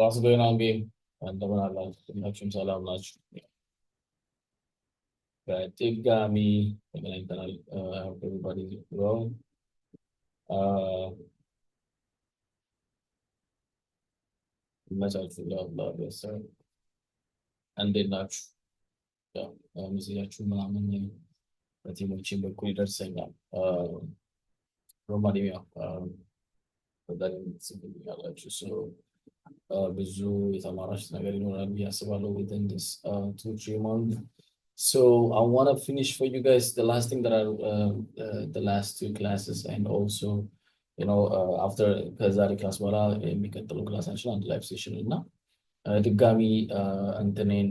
What's going on, game? እንደምን አላችሁ? ሁላችሁም ሰላም ናችሁ? በድጋሚ ተገናኝተናል። everybody is well. ይመቻችሁ። ለአላህ በሰው እንዴት ናችሁ? ያው ሚዜያችሁ ምናምን በቲሞችን በኩል ይደርሰኛል። ሮማኒያ በዳኒ ያላችሁ ሰው ብዙ የተማራችሁት ነገር ይኖራል ብዬ አስባለሁ within this 2-3 months. So I want to finish for you guys the last thing that the last two classes, and also after ከዛሬ ክላስ በኋላ የሚቀጥለው ክላሳችን አንድ ላይፍ ሴሽን እና ድጋሚ እንትኔን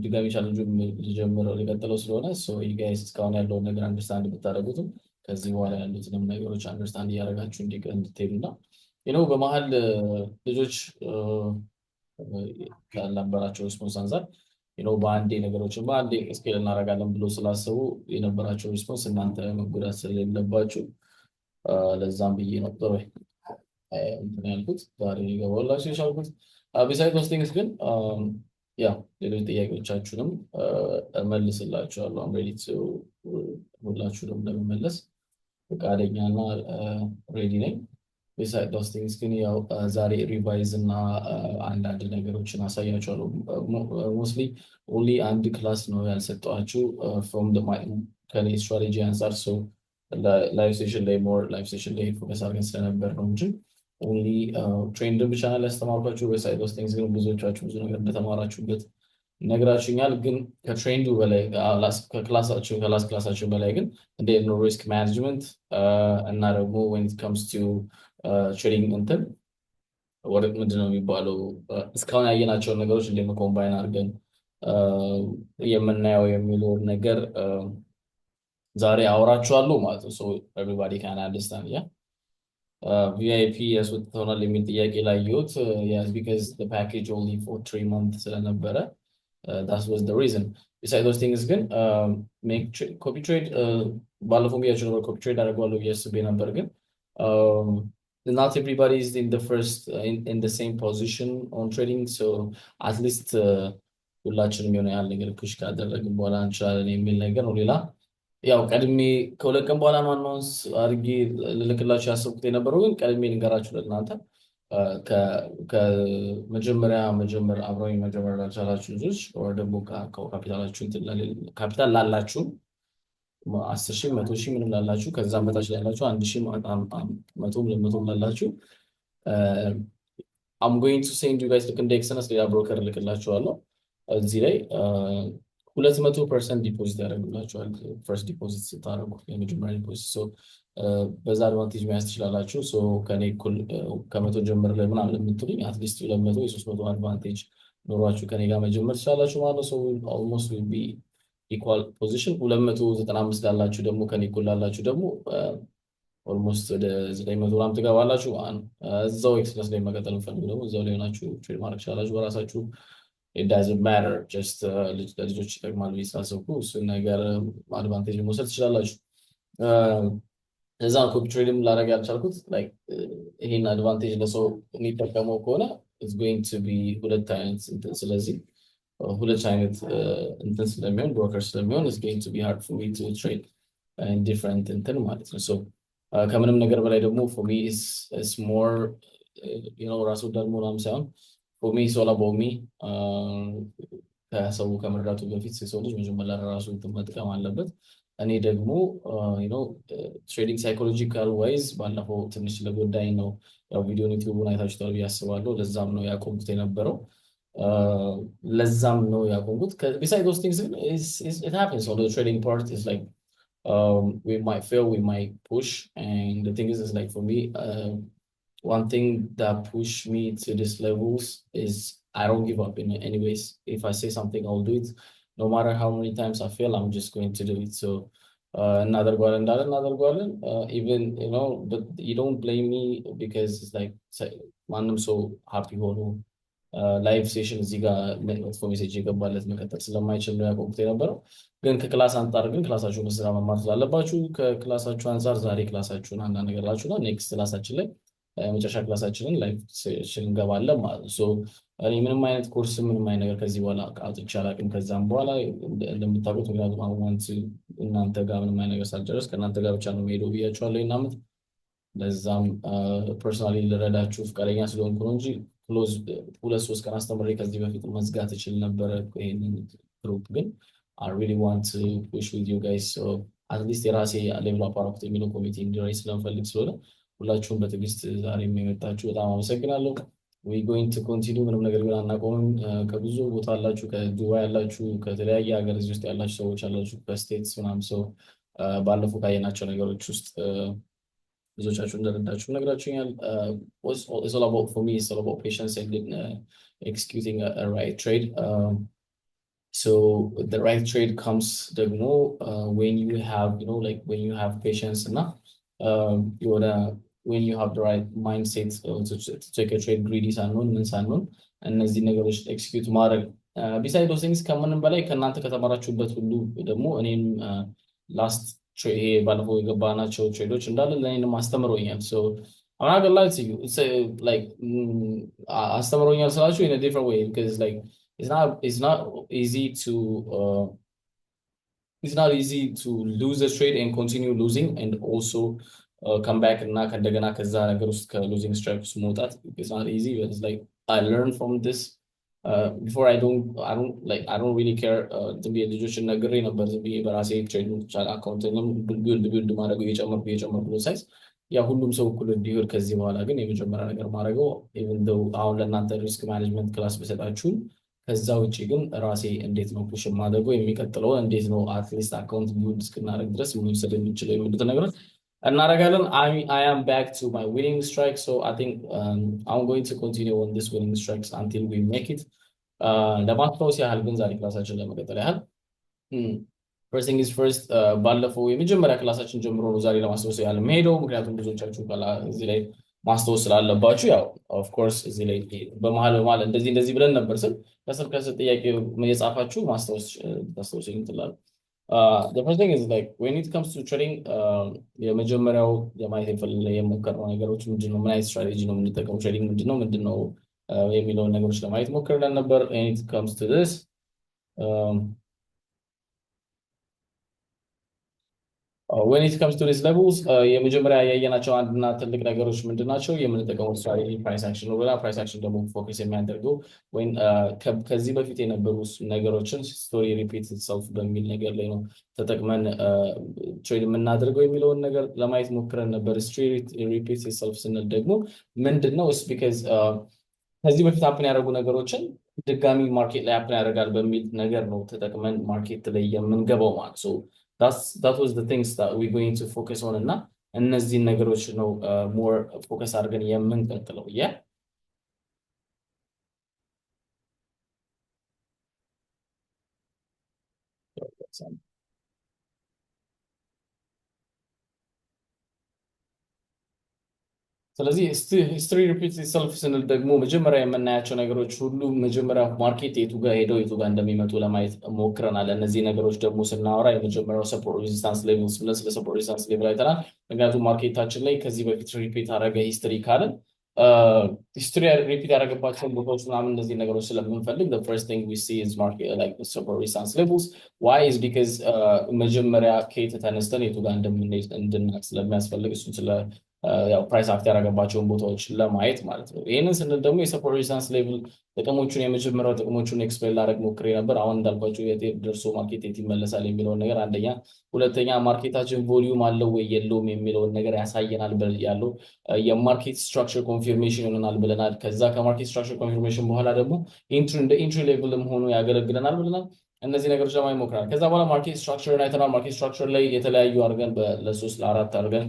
ድጋሚ ቻሌንጁ ሊጀምረው ሊቀጥለው ስለሆነ you guys እስካሁን ያለውን ነገር አንደርስታንድ ብታደርጉትም ከዚህ በኋላ ያሉትንም ነገሮች አንደርስታንድ እያደረጋችሁ እንድትሄዱና በመሀል ልጆች ካላበራቸው ሪስፖንስ አንፃር በአንዴ ነገሮችን በአንዴ ስኬል እናደርጋለን ብሎ ስላሰቡ የነበራቸው ሪስፖንስ እናንተ መጎዳት ስለሌለባችሁ ለዛም ብዬ ነው ጥሩ እንትን ያልኩት ዛሬ ገባላችሁ የቻልኩት። ቢሳይድ ዶስ ቲንግስ ግን ሌሎች ጥያቄዎቻችሁንም እመልስላችኋለሁ። አም ሬዲ ቱ ሁላችሁንም ለመመለስ ፈቃደኛና ሬዲ ነኝ። ቢሳይድ ዶስ ቲንግስ ግን ዛሬ ሪቫይዝ እና አንዳንድ ነገሮችን አሳያችኋለሁ። ሞስትሊ ኦንሊ አንድ ክላስ ነው ያልሰጠኋችሁ ፍሮም ከኔ ስትራቴጂ አንጻር ላይቭ ሴሽን ላይ ፎከስ አድርገን ስለነበር ነው እንጂ ኦንሊ ትሬንድን ብቻ ነው ያስተማርኳችሁ። ቢሳይድ ዶስ ቲንግስ ግን ብዙዎቻችሁ ብዙ ነገር እንደተማራችሁበት ነግራችሁኛል። ግን ከትሬንዱ በላይ ከላስ ክላሳችን በላይ ግን እንዴት ነው ሪስክ ማኔጅመንት እና ደግሞ when it comes to ትሬዲንግ እንትን ምንድነው የሚባለው እስካሁን ያየናቸውን ነገሮች እንዴት ነው ኮምባይን አድርገን የምናየው የሚለውን ነገር ዛሬ አወራችኋለሁ ማለት ነው። everybody can understand. VIP ያስወጥተውናል የሚል ጥያቄ ላይ ይወት because the package only for 3 months ስለነበረ that was the reason. Besides those things ግን make copy trade ባለፈው ብያችሁ ነበር copy trade አደርገዋለሁ ብያስቤ ነበር ግን not everybody is in the first in the same position on trading, so at least ሁላችንም የሆነ ያህል ነገር ክሽ ካደረግን በኋላ እንችላለን የሚል ነገር ነው። ሌላ ቀድሜ ከሁለት ቀን በኋላ ነው አናውንስ አድርጌ ልልክላችሁ ያሰብኩት የነበረው ግን ቀድሜ ልንገራችሁ ለእናንተ ከመጀመሪያ አብረውኝ መጀመር ላልቻላችሁ ልጆች ወይ ደግሞ ካፒታላችሁ ካፒታል ላላችሁ 10,000 100,000 ምንም ላላችሁ ከዛም በታች ላላችሁ 1,000 100 ላላችሁ I'm going to send you guys the indexነስ ሌላ ብሮከር ልክላችኋለሁ። እዚህ ላይ 200% ዲፖዚት ያደርጉላችኋል ፈርስት ዲፖዚት ስታደርጉ የመጀመሪያ ዲፖዚት በዛ አድቫንቴጅ መያዝ ትችላላችሁ። ከኔ እኩል ከመቶ ጀምር ላይ ምናምን የምትሉኝ አትሊስት 200 300 አድቫንቴጅ ኖሯችሁ ከኔ ጋር መጀመር ትችላላችሁ ማለት ነው። almost will be equal position 295 ላላችሁ ደግሞ ከኔ እኩል ላላችሁ ደግሞ almost ወደ 900 ምናምን ትገባላችሁ። እዛው ኤክስፕረስ ላይ መቀጠል ፈልጉ ደግሞ እዛው ላይ ሆናችሁ ትሬድ ማድረግ ትችላላችሁ በራሳችሁ። it doesn't matter just ለልጆች ይጠቅማል ብዬ ስላሰብኩ እሱን ነገር አድቫንቴጅ መውሰድ ትችላላችሁ። እዛ ኮፒ ትሬድም ላደርግ ያልቻልኩት ይሄን አድቫንቴጅ ለሰው የሚጠቀመው ከሆነ it's going to be ሁለት አይነት ስለዚህ ሁለት አይነት እንትን ስለሚሆን ብሮከር ስለሚሆን it's going to be hard for me to trade in different እንትን ማለት ነው። ከምንም ነገር በላይ ደግሞ for me is more ራሱ ደግሞ ምናምን ሳይሆን for me it's all about me። ከሰው ከመርዳቱ በፊት ሰው ልጅ መጀመሪያ ራሱ መጥቀም አለበት። እኔ ደግሞ ትሬዲንግ ሳይኮሎጂካል ዋይዝ ባለፈው ትንሽ ለጎዳኝ ነው ቪዲዮን ዩቲዩብን አይታችኋል ብዬ አስባለሁ። ለዛም ነው ያቆምኩት የነበረው ለዛም ነው ያቆምኩት። besides those things it happens on the trading part is we might fail, we might push, and the thing is for me one thing that pushed me to these levels is I don't give up in any ways. If I say something I'll do it no matter how many times I fail. I'm just going to do it. another goal even but you don't blame me because it's ማንም ሰው happy ሆኖ ላይቭ ሴሽን እዚህ ጋር መጥፎ ሜሴጅ የገባለት መቀጠል ስለማይችል ነው ያቆምኩት የነበረው። ግን ከክላስ አንጻር ግን ክላሳችሁ መስራ መማር ስላለባችሁ ከክላሳችሁ አንጻር ዛሬ ክላሳችሁን አንዳንድ ነገር ላችሁና ኔክስት ክላሳችን ላይ መጨረሻ ክላሳችንን ላይቭ ሴሽን እንገባለን ማለት ነው። ሶ እኔ ምንም አይነት ኮርስ ምንም አይነት ነገር ከዚህ በኋላ አውጥቼ አላውቅም። ከዛም በኋላ እንደምታውቁት ምክንያቱም አሁን እናንተ ጋር ምንም አይነት ነገር ሳልጨርስ ከእናንተ ጋር ብቻ ነው የምሄደው ብያቸዋለሁ ይሄን ዓመት። ለዛም ፐርሰናሊ ልረዳችሁ ፈቃደኛ ስለሆንኩ ነው እንጂ ክሎዝ 2-3 ቀን አስተምሬ ከዚህ በፊት መዝጋት እችል ነበረ ይሄንን ግሩፕ። ግን I really want to push with you guys, so at least የራሴ ሌቭል አፕ አደረኩት የሚለው ኮሚቴ እንዲኖረኝ ስለምፈልግ ስለሆነ ሁላችሁም በትዕግስት ዛሬ የመጣችሁ በጣም አመሰግናለሁ። we going to continue ምንም ነገር ግን አናቆምም። ከብዙ ቦታ አላችሁ፣ ከዱባይ ያላችሁ፣ ከተለያየ ሀገር እዚህ ውስጥ ያላችሁ ሰዎች አላችሁ፣ ከስቴትስ ምናምን ሰው ባለፉ ካየናቸው ነገሮች ውስጥ ብዙዎቻችሁ እንደረዳችሁ ነግራችሁኛል። it's all about for me, it's all about patience and executing a right trade. So the right trade comes ደግሞ when you have like when you have patience እና when you have the right mindset to take a trade greedy ሳንሆን ምን ሳንሆን እነዚህ ነገሮች ኤክስኪዩት ማድረግ beside those things ከምንም በላይ ከእናንተ ከተማራችሁበት ሁሉ ደግሞ እኔም ላስት ይሄ ባለፈው የገባናቸው ትሬዶች እንዳለ ለእኔንም አስተምሮኛል። so I'm not gonna lie to you, it's like አስተምሮኛል ስላችሁ in a different way because like it's not easy to lose a trade and continue losing and also come back እና ከእንደገና ከዛ ነገር ውስጥ ከlosing strike ውስጥ መውጣት it's not easy, but it's like I learned from this. Before I don't really care. ዝም ብዬ ልጆችን ነግሬ ነበር ዝም ብዬ በራሴ ትሬድ አካውንትንም ቢልድ ማድረግ እየጨመርኩ ብሎ ሳይዝ ያ ሁሉም ሰው እኩል እንዲሆን ከዚህ በኋላ ግን የመጀመሪያ ነገር ማድረገው even though አሁን ለእናንተ ሪስክ ማኔጅመንት ክላስ በሰጣችሁም ከዛ ውጭ ግን ራሴ እንዴት ነው ፑሽ ማድረገው የሚቀጥለው እንዴት ነው አትሊስት አካውንት ቢልድ እስክናደርግ ድረስ መውሰድ የምንችለው የሚሉት ነገሮች እናደርጋለን። I am back to my winning strike, so I think I'm going to continue on this winning strikes until we make it. ለማስታወስ ያህል ግን ዛሬ ክላሳችን ለመቀጠል ያህል first thing is first ባለፈው የመጀመሪያ ክላሳችን ጀምሮ ነው ዛሬ ለማስታወስ ያህል መሄደው ምክንያቱም ብዙዎቻችሁ እዚህ ላይ ማስታወስ ስላለባችሁ ያው ኦፍ ኮርስ እዚህ ላይ በመሃል እንደዚህ ብለን ነበር ስል ከስር ጥያቄ የጻፋችሁ ማስታወስ ይችላል። The first thing is like when it comes to trading የመጀመሪያው የማየት የሞከርነው ነገሮች ምንድነው ምን አይነት ስትራቴጂ ነው የምንጠቀመው ትሬዲንግ ምንድነው የሚለውን ነገሮች ለማየት ሞክረን ነበር። and it comes to this when it comes to these levels የመጀመሪያ ያየናቸው አንድና ትልቅ ነገሮች ምንድናቸው የምንጠቀመው ስትራቴጂ ፕራይስ አክሽን ነው። ፕራይስ አክሽን ደግሞ ፎከስ የሚያደርገው ወይ ከዚህ በፊት የነበሩ ነገሮችን ስቶሪ ሪፒት ኢትሰልፍ በሚል ነገር ላይ ነው ተጠቅመን ትሬድ የምናደርገው የሚለውን ነገር ለማየት ሞክረን ነበር። ስቶሪ ሪፒት ኢትሰልፍ ስንል ደግሞ ምንድነው is because ከዚህ በፊት አፕን ያደረጉ ነገሮችን ድጋሚ ማርኬት ላይ አፕን ያደርጋል በሚል ነገር ነው ተጠቅመን ማርኬት ላይ የምንገባው ማለት ነው። that was the things that we're going to focus on እና እነዚህን ነገሮች ነው more focus አድርገን የምንቀጥለው ስለዚህ history repeats itself ስንል ደግሞ መጀመሪያ የምናያቸው ነገሮች ሁሉ መጀመሪያ ማርኬት የቱ ጋር ሄደው የቱ ጋር እንደሚመጡ ለማየት ሞክረናል። እነዚህ ነገሮች ደግሞ ስናወራ የመጀመሪያው ሰፖርት ሬዚስታንስ ሌቭልስ ብለን ስለ ሰፖርት ሬዚስታንስ ሌቭል አይተናል። ምክንያቱም ማርኬታችን ላይ ከዚህ በፊት ሪፒት አደረገ ሂስትሪ ካለን ሂስትሪ ሪፒት ያደረገባቸውን ቦታዎች ምናምን እነዚህ ነገሮች ስለምንፈልግ the first thing we see is market like the support resistance levels. Why is because መጀመሪያ ከየት ተነስተን የቱ ጋር እንደምንሄድ እንድናቅ ስለሚያስፈልግ እሱን ስለ ያው ፕራይስ አክት ያደረገባቸውን ቦታዎች ለማየት ማለት ነው። ይሄንን ስንል ደግሞ የሰፖርት ሬዚስታንስ ሌቭል ጥቅሞቹን የመጀመሪያው ጥቅሞቹን ኤክስፕሌን ላደርግ ሞክሬ ነበር። አሁን እንዳልኳችሁ የት ደርሶ ማርኬት የት ይመለሳል የሚለውን ነገር አንደኛ፣ ሁለተኛ ማርኬታችን ቮሊዩም አለው ወይ የለውም የሚለውን ነገር ያሳየናል ያለው የማርኬት ስትራክቸር ኮንፊርሜሽን ይሆናል ብለናል። ከዛ ከማርኬት ስትራክቸር ኮንፊርሜሽን በኋላ ደግሞ ኢንትሪ ሌቭልም ሆኖ ያገለግለናል ብለናል። እነዚህ ነገሮች ለማየት ሞክረናል። ከዛ በኋላ ማርኬት ስትራክቸርን አይተናል። ማርኬት ስትራክቸር ላይ የተለያዩ አድርገን ለ3 ለ4 አድርገን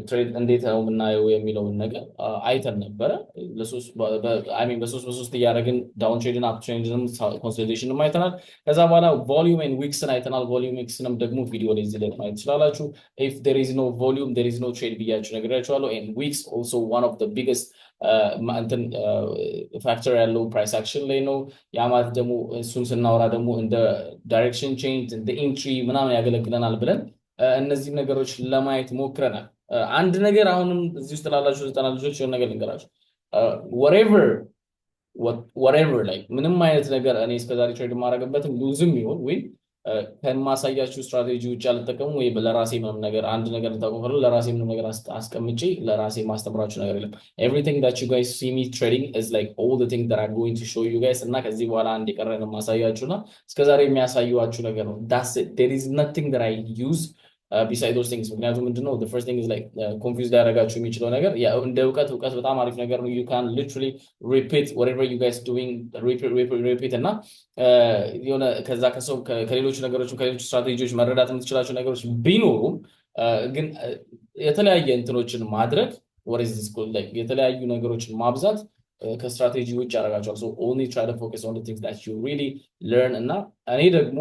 ትሬድ እንዴት ነው የምናየው የሚለውን ነገር አይተን ነበረ። በሶስት እያደረግን ዳውን ትሬድን አፕ ትሬድንም ኮንሶሊዴሽንም አይተናል። ከዛ በኋላ ቮሊዩም ኤንድ ዊክስን አይተናል። ቮሊዩም ዊክስንም ደግሞ ቪዲዮ ላይ እዚህ ላይ ማየት ትችላላችሁ። if there is no volume there is no trade ብያችሁ ነግሬያችኋለሁ። and weeks also one of the biggest ፋክተር ያለው ፕራይስ አክሽን ላይ ነው። ያ ማለት ደግሞ እሱን ስናወራ ደግሞ እንደ ዳይሬክሽን ቼንጅ እንደ ኢንትሪ ምናምን ያገለግለናል ብለን እነዚህ ነገሮች ለማየት ሞክረናል። አንድ ነገር አሁንም እዚህ ውስጥ ላላችሁ 90 ልጆች የሆነ ነገር ልንገራችሁ whatever whatever like ምንም አይነት ነገር እኔ እስከዛሬ ትሬድ የማደርግበትም ሉዝም ይሁን ወይ ከማሳያችሁ ስትራቴጂ ውጭ አልጠቀሙም ወይ ለራሴ ምንም ነገር አንድ ነገር ልታቆፈሉ ለራሴ ምንም ነገር አስቀምጬ ለራሴ ማስተምራችሁ ነገር የለም everything that you guys see me trading is like all the things that I'm going to show you guys እና ከዚህ በኋላ አንድ የቀረን ማሳያችሁና እስከዛሬ የሚያሳዩዋችሁ ነገር ነው that's it there is nothing that I use beside those things ምክንያቱም ምንድነው the first thing is like confused ያደርጋችሁ የሚችለው ነገር እንደ እውቀት በጣም አሪፍ ነገር ነው you can literally repeat whatever you guys doing repeat እና የሆነ ከዛ ከሰው ከሌሎች ነገሮች ከሌሎች ስትራቴጂዎች መረዳት የምትችላቸው ነገሮች ቢኖሩም ግን የተለያየ እንትኖችን ማድረግ what is this called like የተለያዩ ነገሮችን ማብዛት ከስትራቴጂ ውጭ ያደርጋቸዋል so only try to focus on the things that you really learn እና እኔ ደግሞ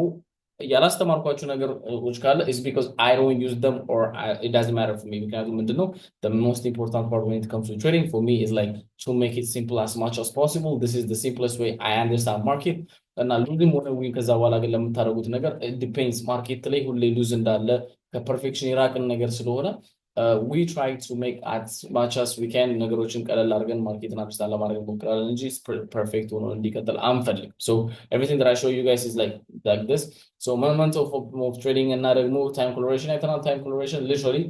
ያላስተማርኳችሁ ነገሮች ካለ is because I don't use them or it doesn't matter for me ምክንያቱም ምንድነው the most important part when it comes to trading for me is like to make it simple as much as possible this is the simplest way I understand market እና ሉዝም ሆነ ዊን ከዛ በኋላ ግን ለምታደርጉት ነገር it depends ማርኬት ላይ ሁሌ ሉዝ እንዳለ ከፐርፌክሽን የራቅን ነገር ስለሆነ we try to make as much as we can ነገሮችን ቀለል አድርገን ማርኬትን አንደርስታንድ ለማድረግ እንሞክራለን እንጂ perfect ሆኖ እንዲቀጥል አንፈልግም so everything that I show you guys is like this so moment of trading እና ደግሞ time correlation አይተናል time correlation literally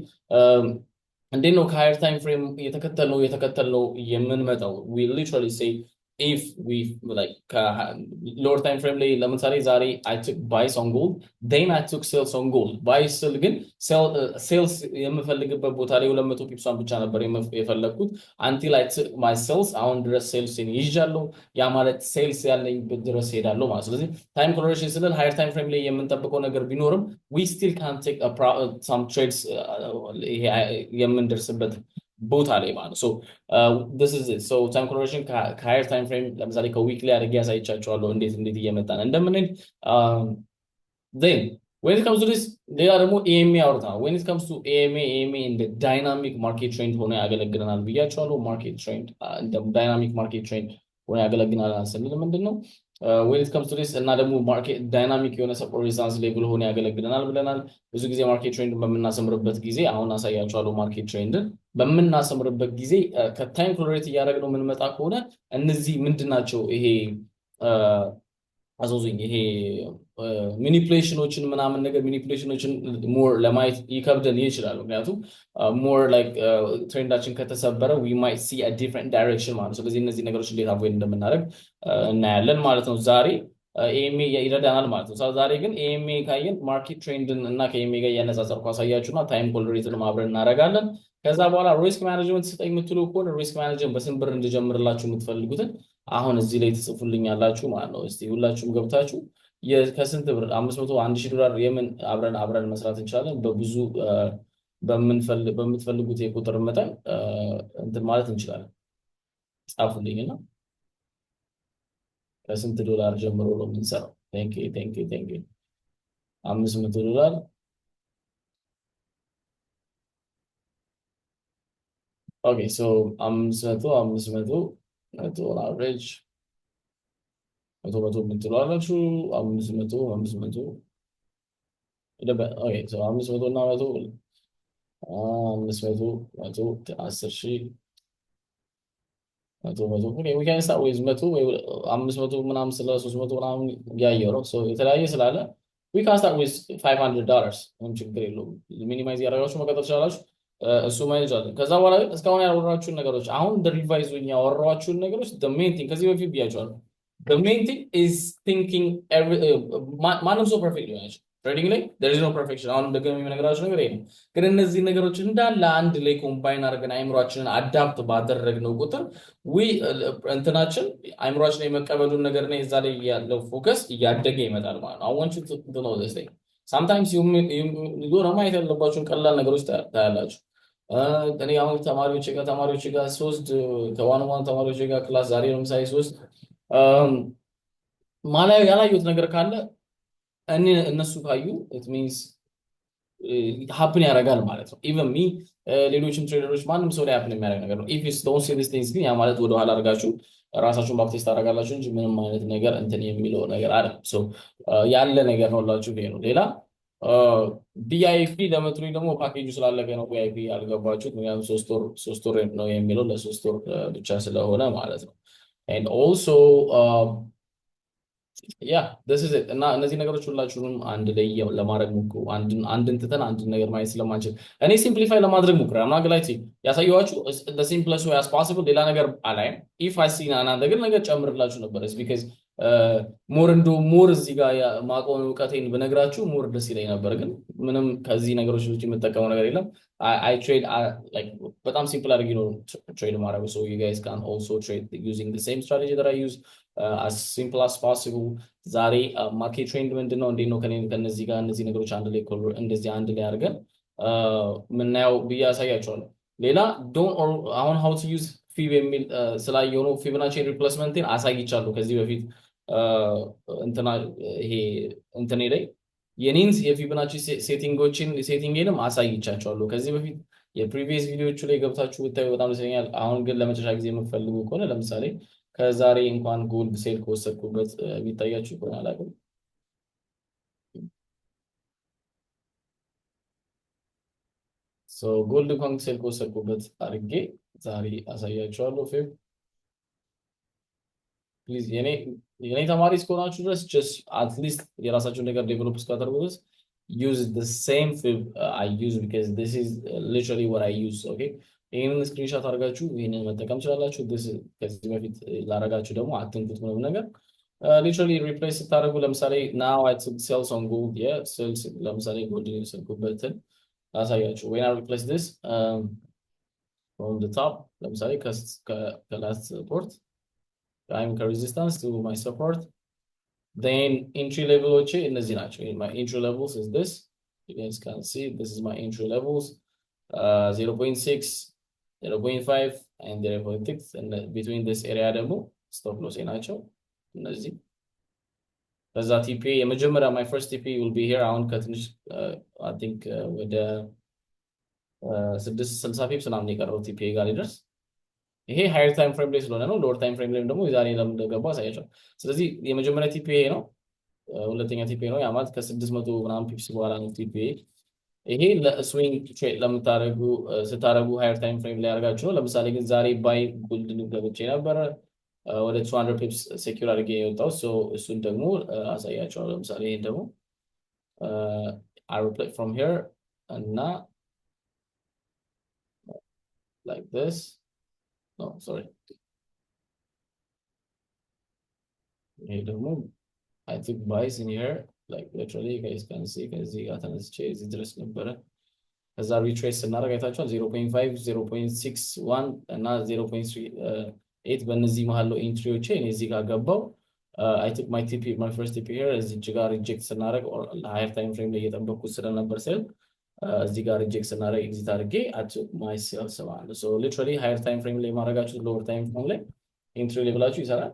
እንዴት ነው ከሃየር ታይም ፍሬም የተከተልነው የምንመጣው we literally say if we like lower time frame ላይ ለምሳሌ ዛሬ I took buys on gold then I took sales on gold buys ስል ግን sales የምፈልግበት ቦታ ላይ 200 ፒፕሷን ብቻ ነበር የፈለኩት until I took my sales አሁን ድረስ sales ይይዛለሁ ያ ማለት sales ያለኝ ድረስ ሄዳለሁ ማለት ስለዚህ time correlation ስንል higher time frame ላይ የምንጠብቀው ነገር ቢኖርም we still can take some trades የምንደርስበት ቦታ ላይ ማለት so this is it so time correlation higher time frame ለምሳሌ ከዊክሊ አድርጌ ያሳይቻችኋለሁ እንዴት እየመጣን እንደምንሄድ then when it comes to this ሌላ ደግሞ EMA አውርተናል when it comes to EMA in the dynamic market trend ሆኖ ያገለግለናል ብያችኋለሁ market trend dynamic market trend ሆኖ ያገለግለናል ስንል ምንድነው when it comes to this እና ደግሞ ማርኬት ዳይናሚክ የሆነ ሰፖርት ሬዚስታንስ ሌቭል ሆኖ ያገለግለናል ብለናል ብዙ ጊዜ ማርኬት ትሬንድ በመናሰምርበት ጊዜ አሁን አሳያችኋለሁ ማርኬት ትሬንድን በመናሰምርበት ጊዜ ከታይም ኮሬሌት እያደረግነው የምንመጣ ከሆነ እነዚህ ምንድናቸው ይሄ አዞዝኝ ይሄ ማኒፑሌሽኖችን ምናምን ነገር ማኒፑሌሽኖችን ሞር ለማየት ይከብደን ይችላል ምክንያቱም ሞር ላይክ ትሬንዳችን ከተሰበረ we might see a different direction ማለት ስለዚህ እነዚህ ነገሮች እንዴት አቮይድ እንደምናደርግ እናያለን ማለት ነው ዛሬ ኤኤምኤ ይረዳናል ማለት ነው ዛሬ ግን ኤኤምኤ ካየን ማርኬት ትሬንድን እና ከኤኤምኤ ጋር ያነጻጸርኩ አሳያችሁና ታይም ኮሬሌትን ማብረን እናደርጋለን ከዛ በኋላ ሪስክ ማኔጅመንት ስጠኝ የምትሉ ከሆነ ሪስክ ማኔጅመንት በስንት ብር እንድጀምርላችሁ የምትፈልጉትን አሁን እዚህ ላይ ትጽፉልኛላችሁ ማለት ነው እስቲ ሁላችሁም ገብታችሁ ከስንት ብር 500 $1000 የምን አብረን መስራት እንችላለን በብዙ በምትፈልጉት የቁጥር መጠን እንትን ማለት እንችላለን ጻፉልኝና ከስንት ዶላር ጀምሮ ነው የምንሰራው thank you $500 okay so 500 on average 100 የምትለዋላችሁ 500 okay so 500 እና 500 10,000 okay we can start with 100 ወይ 500 ምናምን ስለ 300 ምናምን ያየው ነው so የተለያየ ስላለ we can start with $500 ምንም ችግር የለውም ሚኒማይዝ ያደርጋችሁ መቀጠል ትችላላችሁ እሱ ማይነጅ አለ ከዛ በኋላ እስካሁን ያወራችሁን ነገሮች አሁን ሪቫይዙኝ ያወራችሁን ነገሮች the main thing ከዚህ በፊት ብያችኋለሁ the main thing is thinking ማንም ሰው ፐርፌክት ሊሆን አይችልም ትሬዲንግ ላይ there is no perfection አሁን ደግሞ የምነግራችሁ ነገር ይሄ ነው ግን እነዚህ ነገሮች እንዳለ አንድ ላይ ኮምባይን አድርገን አይምሮአችንን አዳፕት ባደረግነው ቁጥር እንትናችን አይምሮአችን የመቀበሉን ነገር ነው እዛ ላይ ያለው ፎከስ እያደገ ይመጣል ማለት ነው I want you to know this thing sometimes you ማየት ያለባችሁን ቀላል ነገሮች ታያላችሁ እኔ አሁን ተማሪዎች ጋር ሶስት ከዋን ተማሪዎች ጋር ክላስ ዛሬ ነው ምሳሌ ሶስት ማለት ያላየሁት ነገር ካለ እነሱ ካዩ it means happen ያደርጋል ማለት ነው even me ሌሎችም ትሬደሮች ማንም ሰው ላይ happen የሚያደርግ ነገር ነው if you don't see these things ግን ያ ማለት ወደ ኋላ አድርጋችሁ ራሳችሁን ባክቴስት ታደርጋላችሁ እንጂ ምንም አይነት ነገር እንትን የሚለው ነገር አይደለም so ያለ ነገር ነው ላችሁ ነው ሌላ ቪአይፒ ለምትሉኝ ደግሞ ፓኬጁ ስላለቀ ነው ቪአይፒ ያልገባችሁት። ምክንያቱም ሶስት ወር ነው የሚለው ለሶስት ወር ብቻ ስለሆነ ማለት ነው። ኤንድ ኦልሶ ያ this is it እና እነዚህ ነገሮች ሁላችሁንም አንድ ላይ ለማድረግ ሞክሩ። አንድን ትተን አንድን ነገር ማየት ስለማንችል እኔ ሲምፕሊፋይ ለማድረግ ሞክሬ አምናግላይቲ ያሳየኋችሁ the simplest way as possible ሌላ ነገር አላይም። ኢፍ አይ ሲ እናንተ ግን ነገር ጨምርላችሁ ነበር ቢካዝ ሞር እዚህ ጋር ማቆም እውቀቴን ብነግራችሁ ሞር ደስ ይለኝ ነበር። ግን ምንም ከዚህ ነገሮች ውጭ የምጠቀመው ነገር የለም። አይ ትሬድ ላይክ በጣም ሲምፕል አድርጌ ነው ትሬድ ማድረግ። ሶ ዩ ጋይስ ካን ኦልሶ ትሬድ ዩዚንግ the same strategy that I use as simple as possible። ዛሬ ማርኬት ትሬንድ ምንድን ነው እንዴት ነው ከነዚህ ጋር እነዚህ ነገሮች አንድ ላይ እንደዚህ አንድ ላይ አድርገን ምናየው ብዬ አሳያቸዋለሁ። ሌላ አሁን how to use ፊብ የሚል ስላየው ነው ፊቦናቺ ሪፕሌስመንትን አሳይቻለሁ ከዚህ በፊት እንትና ይሄ እንትኔ ላይ የኔን የፊቦናቺ ሴቲንግንም አሳይቻቸዋለሁ ከዚህ በፊት የፕሪቪየስ ቪዲዮቹ ላይ ገብታችሁ ብታዩ በጣም ደስ ይለኛል። አሁን ግን ለመጨረሻ ጊዜ የምትፈልጉ ከሆነ ለምሳሌ ከዛሬ እንኳን ጎልድ ሴል ከወሰድኩበት ቢታያችሁ ይሆን አላውቅም። ጎልድ እንኳን ሴል ከወሰድኩበት አድርጌ ዛሬ አሳያችኋለሁ። ፌብ ፕሊዝ የኔ ተማሪ እስከሆናችሁ ድረስ ጀስት አትሊስት የራሳችሁን ነገር ዴቨሎፕ እስካደርጉ ድረስ use the same fib I use because this is literally what I use. okay ይሄንን ስክሪንሾት አድርጋችሁ ይሄንን መጠቀም ትችላላችሁ። ከዚህ በፊት ላረጋችሁ ደግሞ አትንኩት ምንም ነገር literally replace ታደርጉ። ለምሳሌ now I took sales on gold sales ለምሳሌ gold የወሰድኩበትን ላሳያችሁ። when I replace this from the top ለምሳሌ ከላስት support I'm resistance to my support then entry level እነዚህ ናቸው። my entry levels is this, you guys can see this is my entry levels 0.6 0.5 and 0.6 and between this area ደግሞ stop loss ናቸው እነዚህ። ከዛ TPA የመጀመሪያ my first TPA will be here አሁን ከትንሽ I think ወደ 660 ፒፕስ ምናምን የቀረው TPA ጋር ሊደርስ ይሄ ሃየር ታይም ፍሬም ላይ ስለሆነ ነው። ሎወር ታይም ፍሬም ላይ ደግሞ የዛሬ ለምን እንደገባ አሳያቸው። ስለዚህ የመጀመሪያ TPA ነው፣ ሁለተኛ TPA ነው። ያ ማለት ከ600 ምናምን ፒፕስ በኋላ ነው TPA። ይሄ ለስዊንግ ትሬድ ለምታረጉ ስታረጉ ሃየር ታይም ፍሬም ላይ አድርጋችሁ ነው። ለምሳሌ ግን ዛሬ ባይ ጎልድ ገብቼ ነበረ ወደ 200 ፒፕስ ሴኩር አድርጌ የወጣው እሱን ደግሞ አሳያቸዋለሁ። ለምሳሌ ይሄን ደግሞ I will play from here እና like this. No, sorry. ይሄ ደግሞ I took buys in here like literally you guys can see ከዚህ ጋር ተነስቼ እዚህ ድረስ ነበረ። ከዛ ሪትሬስ ስናደርግ አይታችኋል 0.5 0.61 እና 0.38 በእነዚህ መሀል ነው ኢንትሪዎቼ። እኔ እዚህ ጋር ገባው I took my TP my first TP here እዚህ ጋር ሪጀክት ስናደርግ ሃየር ታይም ፍሬም ላይ እየጠበቅኩት ስለነበር ሴል እዚህ ጋር ሪጀክት ስናደርግ ኤግዚት አድርጌ I took my sales ማለት ነው። so literally ሃየር ታይም ፍሬም ላይ ማድረጋችሁ ሎወር ታይም ፍሬም ላይ ኢንትሪ ሌቭላችሁ ይሰራል።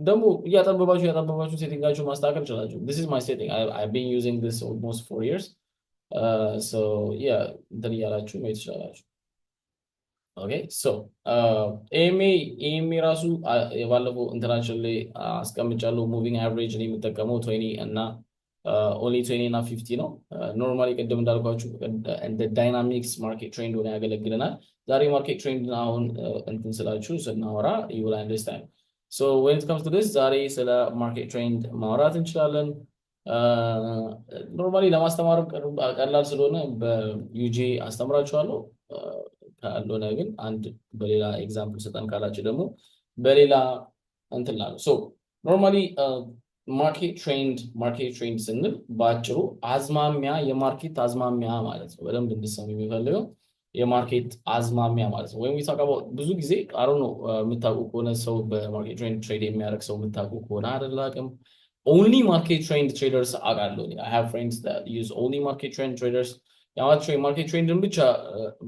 ደግሞ እያጠበባችሁ ሴቲንጋችሁ ማስተካከል ይችላችሁ። this is my setting I've been using this almost 4 years so yeah እንትን እያላችሁ መሄድ ትችላላችሁ። ኦኬ ሶ ኤምኤ ራሱ የባለፈው እንትናችን ላይ አስቀምጫለሁ። ሙቪንግ አቨሬጅ ነው የምጠቀመው 20 እና ኦንሊ 20 እና 50 ነው። ኖርማሊ ቅድም እንዳልኳችሁ እንደ ዳይናሚክስ ማርኬት ትሬንድ ሆነ ያገለግለናል። ዛሬ ማርኬት ትሬንድ አሁን እንትን ስላችሁ ስናወራ you will understand. so when it comes to this ዛሬ ስለ ማርኬት ትሬንድ ማውራት እንችላለን። ኖርማሊ ለማስተማር ቀላል ስለሆነ በዩጂ አስተምራችኋለሁ። ካልሆነ ግን አንድ በሌላ ኤግዛምፕል ሰጠን ካላችሁ ደግሞ በሌላ እንትን ላሉ ሶ ኖርማሊ ማርኬት ትሬንድ ስንል በአጭሩ አዝማሚያ የማርኬት አዝማሚያ ማለት ነው። በደንብ እንድትሰሙ የሚፈልገው የማርኬት አዝማሚያ ማለት ነው። ወይም ይታቀበው ብዙ ጊዜ አሮ ነው የምታውቁ ከሆነ ሰው በማርኬት ትሬድ የሚያደርግ ሰው የምታውቁ ከሆነ አይደላቅም only market trend traders አውቃለሁ። I have friends that use only market trend traders ያ ማለት ማርኬት ትሬንድን ብቻ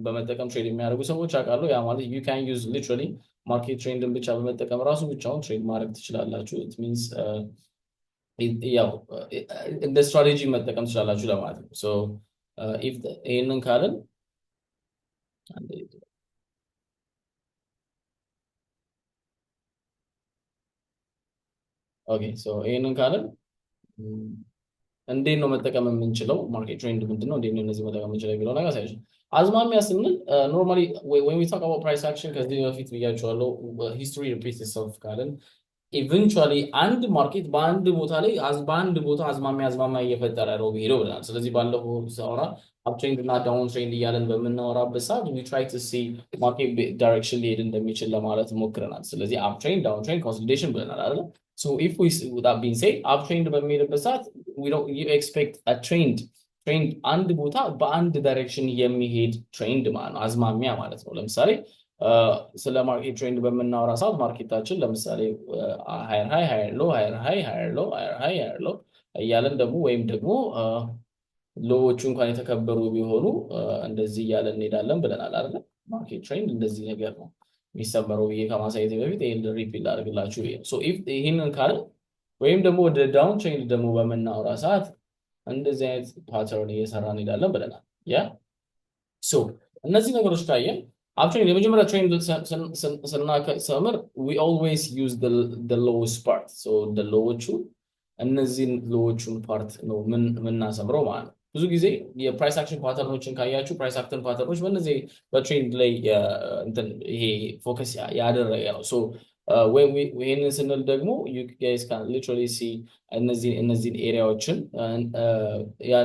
በመጠቀም ትሬድ የሚያደርጉ ሰዎች አውቃለሁ። ያ ማለት you can use literally ማርኬት ትሬንድን ብቻ በመጠቀም ራሱ ብቻውን ትሬድ ማድረግ ትችላላችሁ። it means ያው እንደ ስትራቴጂ መጠቀም ትችላላችሁ ለማለት ነው። so if ይሄንን ካልን ኦኬ so ይሄንን ካልን እንዴት ነው መጠቀም የምንችለው? ማርኬት ትሬንድ ምንድነው? እንዴት ነው እነዚህ መጠቀም የምንችለው የሚለው ነገር ሳይሆን አዝማሚያ ስንል ኖርማሊ when we talk about price action ከዚህ በፊት ብያቸዋለሁ history repeats itself ካልን ኢቨንቹዋሊ አንድ ማርኬት በአንድ ቦታ ላይ በአንድ ቦታ አዝማሚያ እየፈጠረ ነው ሄደው ብለናል። ስለዚህ ባለፈው ሳወራ አፕ ትሬንድ እና ዳውን ትሬንድ እያለን በምናወራበት ሰዓት we try to see ማርኬት ዳይሬክሽን ሊሄድ እንደሚችል ለማለት ሞክረናል። ስለዚህ አፕ ትሬንድ ዳውን ትሬንድ ኮንሶሊዴሽን ብለናል አይደል? So if we with that being said አፕ ትሬንድ በሚሄድበት ሰዓት we don't you expect a trend አንድ ቦታ በአንድ ዳይሬክሽን የሚሄድ ትሬንድ ማለት ነው፣ አዝማሚያ ማለት ነው። ለምሳሌ ስለ ማርኬት ትሬንድ በምናወራ ሰዓት ማርኬታችን ለምሳሌ ሃየር ሃይ ሃየር ሎ ሃየር ሃይ ሃየር ሎ ሃየር ሃይ ሃየር ሎ እያለን ደግሞ ወይም ደግሞ ሎዎቹ እንኳን የተከበሩ ቢሆኑ እንደዚህ እያለን እንሄዳለን ብለናል አይደል? ማርኬት ትሬንድ እንደዚህ ነገር ነው የሚሰበረው ብዬ ከማሳየት በፊት ይሄን ሪፒት ላድርግላችሁ። ሶ ኢፍ ይሄንን ካለ ወይም ደግሞ ወደ ዳውን ትሬንድ ደግሞ በምናወራ ሰዓት እንደዚህ አይነት ፓተርን እየሰራን እንሄዳለን ብለናል። ያ ሶ እነዚህ ነገሮች ካየን actually የመጀመሪያ ትሬንድ ስናሰምር we always use the lowest part, so the ሎዎቹ እነዚህን ሎዎቹን ፓርት ነው ምናሰምረው ማለት ነው። ብዙ ጊዜ የፕራይስ አክሽን ፓተርኖችን ካያችሁ ፕራይስ አክሽን ፓተርኖች በእነዚህ በትሬንድ ላይ እንትን ይሄ ፎከስ ያደረገ ነው። ሶ ይሄንን ስንል ደግሞ you guys can literally see እነዚህን ኤሪያዎችን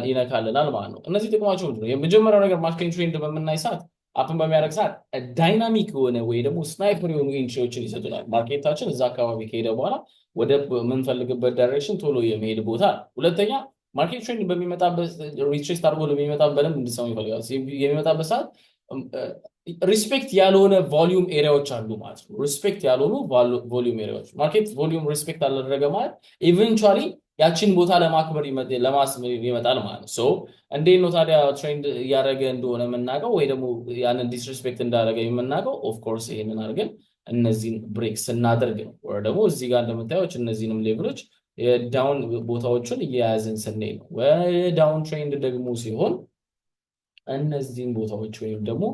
ይነካልናል ማለት ነው። እነዚህ ጥቅማቸው ምንድን ነው? የመጀመሪያው ነገር ማርኬት ትሬንድ በምናይ ሰዓት አፕን በሚያደርግ ሰዓት ዳይናሚክ የሆነ ወይ ደግሞ ስናይፐር የሆኑ ኢንትሪዎችን ይሰጡናል። ማርኬታችን እዛ አካባቢ ከሄደ በኋላ ወደ ምንፈልግበት ዳይሬክሽን ቶሎ የመሄድ ቦታ። ሁለተኛ ማርኬት ትሬንድ በሚመጣበት ሪትሬስ አድርጎ ለሚመጣ በደንብ እንድሰሙ ይፈልጋል። የሚመጣበት ሰዓት ሪስፔክት ያልሆነ ቮሊዩም ኤሪያዎች አሉ ማለት ነው። ሪስፔክት ያልሆኑ ቮሊዩም ኤሪያዎች ማርኬት ቮሊዩም ሪስፔክት አላደረገ ማለት ኢቨንቹዋሊ ያችን ቦታ ለማክበር ይመጣል ማለት ነው። ሶ እንዴት ነው ታዲያ ትሬንድ እያደረገ እንደሆነ የምናውቀው ወይ ደግሞ ያንን ዲስሪስፔክት እንዳደረገ የምናውቀው? ኦፍ ኮርስ ይሄንን አድርገን እነዚህን ብሬክ ስናደርግ ነው። ወይ ደግሞ እዚህ ጋር እንደምታዩት እነዚህንም ሌቭሎች የዳውን ቦታዎችን እየያዝን ስንሄድ ነው። ዳውን ትሬንድ ደግሞ ሲሆን እነዚህን ቦታዎች ወይም ደግሞ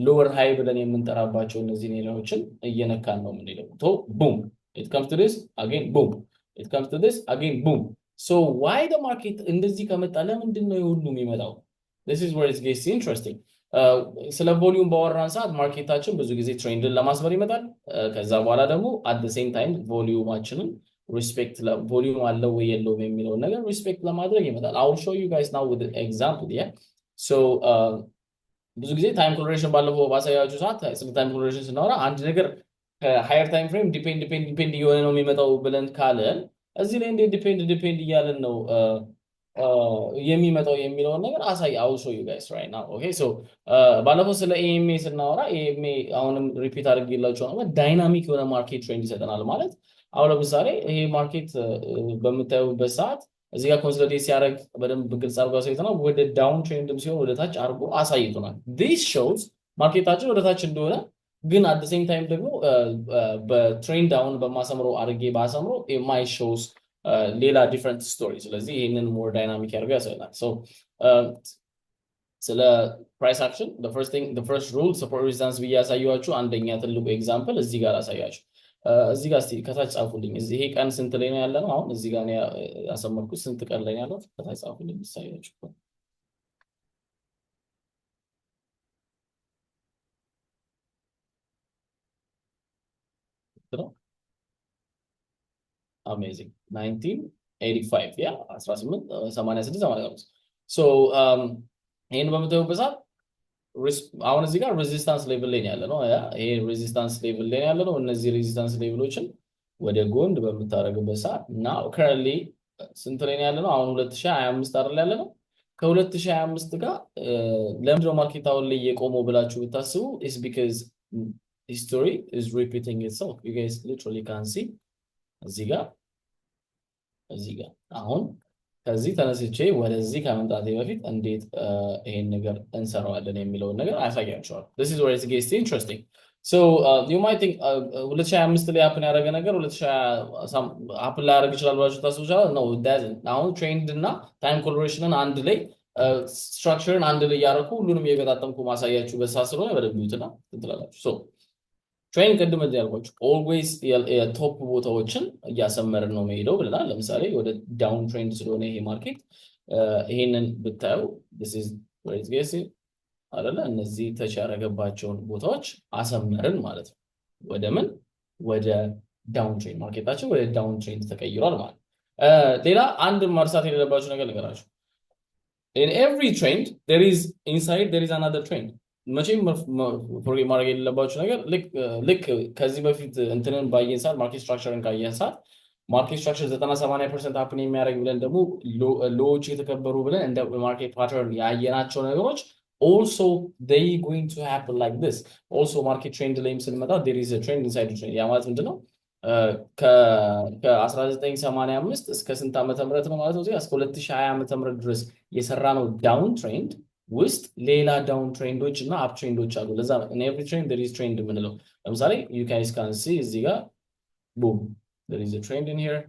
ሎወር ሃይ ብለን የምንጠራባቸው እነዚህን ኤሪያዎችን እየነካን ነው የምንሄደው። ቶ ቡም it comes to this again boom it comes to this again boom. So why the market እንደዚህ ከመጣ ለምንድን ነው ሁሉ የሚመጣው? This is where it gets interesting. ስለ ቮሊዩም ባወራን ሰዓት ማርኬታችን ብዙ ጊዜ ትሬንድን ለማስበር ይመጣል። ከዛ በኋላ ደግሞ at the same time ቮሊዩማችንን ሪስፔክት ቮሊዩም አለው ወይ የለውም የሚለውን ነገር ሪስፔክት ለማድረግ ይመጣል። I will show you guys now with an example. Yeah, so ብዙ ጊዜ ታይም ኮንቨርሽን ባለፈው ባሳያችሁ ሰዓት ስለ ታይም ኮንቨርሽን ስናወራ አንድ ነገር ሃየር ታይም ፍሬም ዲፔንድ እየሆነ ነው የሚመጣው ብለን ካለን እዚህ ላይ እንዴት ዲፔንድ እያለን ነው የሚመጣው የሚለውን ነገር አሳይ። I will show you guys right now. Okay, so ባለፈው ስለ ኤኤምኤ ስናወራ ኤኤምኤ አሁንም ሪፒት አድርጌላችሁ ነው ዳይናሚክ የሆነ ማርኬት ትሬንድ ይሰጠናል ማለት። አሁን ለምሳሌ ይሄ ማርኬት በምታዩበት ሰዓት እዚህ ጋር ኮንሶሊዴት ሲያደርግ በደንብ ግልጽ አድርጎ አሳይቶናል። ወደ ዳውን ትሬንድም ሲሆን ወደ ታች አድርጎ አሳይቶናል። this shows ማርኬታችን ወደ ታች እንደሆነ ግን at the same time ደግሞ በትሬንድ አሁን በማሰምረው አድርጌ ባሰምረው my shows ሌላ ዲፈረንት ስቶሪ። ስለዚህ ይሄንን ሞር ዳይናሚክ ያደርገው ያሳይናል። ሶ ስለ ፕራይስ አክሽን the first rule support resistance ብዬ ያሳየኋችሁ አንደኛ ትልቁ ኤግዛምፕል እዚህ ጋር አሳያችሁ። እዚህ ጋር እስቲ ከታች ጻፉልኝ። ይሄ ቀን ስንት ላይ ነው ያለነው? አሁን እዚህ ጋር ነው ያሰመርኩት። ስንት ቀን ላይ ያለው? ከታች ጻፉልኝ ይሳያችሁ። Amazing. 1985 ያ 1886 ሶ ይሄን በምታዩበት ሰዓት አሁን እዚህ ጋር ሬዚስታንስ ሌቭል ላይ ያለ ነው። ይሄ ሬዚስታንስ ሌቭል ላይ ያለ ነው። እነዚህ ሬዚስታንስ ሌቭሎችን ወደ ጎን በምታረግበት ሰዓት ናው ከረንትሊ ስንት ላይ ያለ ነው? አሁን 2025 አይደል ያለ ነው። ከ2025 ጋር ለምንድነው ማርኬት አሁን ላይ የቆመው ብላችሁ ብታስቡ is because history is repeating itself. You guys literally can see እዚህ ጋር አሁን ከዚህ ተነስቼ ወደዚህ ከመምጣቴ በፊት እንዴት ይሄን ነገር እንሰራዋለን የሚለውን ነገር አሳያችኋለሁ። this is where it gets interesting. So you might think 2025 ላይ አፕን ያደረገ ነገር 2020 አፕን ላይ ያደርግ ይችላል ብላችሁ ታስቡ ይችላል። no it doesn't. አሁን ትሬንድ እና ታይም ኮንቨርሽንን አንድ ላይ ስትራክቸርን አንድ ላይ ያደረኩ ሁሉንም የገጣጠምኩ ማሳያችሁ በሳ ስለሆነ በደንብ ይውትና ትላላችሁ። so ትሬንድ ቅድም ያልኳችሁ ኦልዌይስ የቶፕ ቦታዎችን እያሰመርን ነው የሚሄደው ብለናል። ለምሳሌ ወደ ዳውን ትሬንድ ስለሆነ ይሄ ማርኬት ይሄንን ብታዩ this is where it's getting አይደለ? እነዚህ ተች ያደረገባቸውን ቦታዎች አሰመርን ማለት ነው። ወደ ምን? ወደ ዳውን ትሬንድ ማርኬታችን ወደ ዳውን ትሬንድ ተቀይሯል ማለት ነው። ሌላ አንድ መርሳት የሌለባችሁ ነገር ልንገራችሁ። in every trend there is inside there is another trend መቼም ፎርጌት ማድረግ የሌለባችሁ ነገር ልክ ከዚህ በፊት እንትንን ባየን ሰዓት ማርኬት ስትራክቸርን ካየን ሰዓት ማርኬት ስትራክቸር 90-80% ሀፕን የሚያደርግ ብለን ደግሞ ሎዎች የተከበሩ ብለን እንደ ማርኬት ፓተርን ያየናቸው ነገሮች also they going to happen like this also ማርኬት ትሬንድ ላይም ስንመጣ there is a trend inside the trend ያ ማለት ምንድነው ከ1985 እስከ ስንት ዓመተ ምህረት ነው ማለት ነው እስከ 2020 ዓመተ ምህረት ድረስ የሰራ ነው ዳውን ትሬንድ ውስጥ ሌላ ዳውን ትሬንዶች እና አፕ ትሬንዶች አሉ። ለዛ in every trend there is trend የምንለው ለምሳሌ you guys can see እዚህ ጋር boom there is a trend in here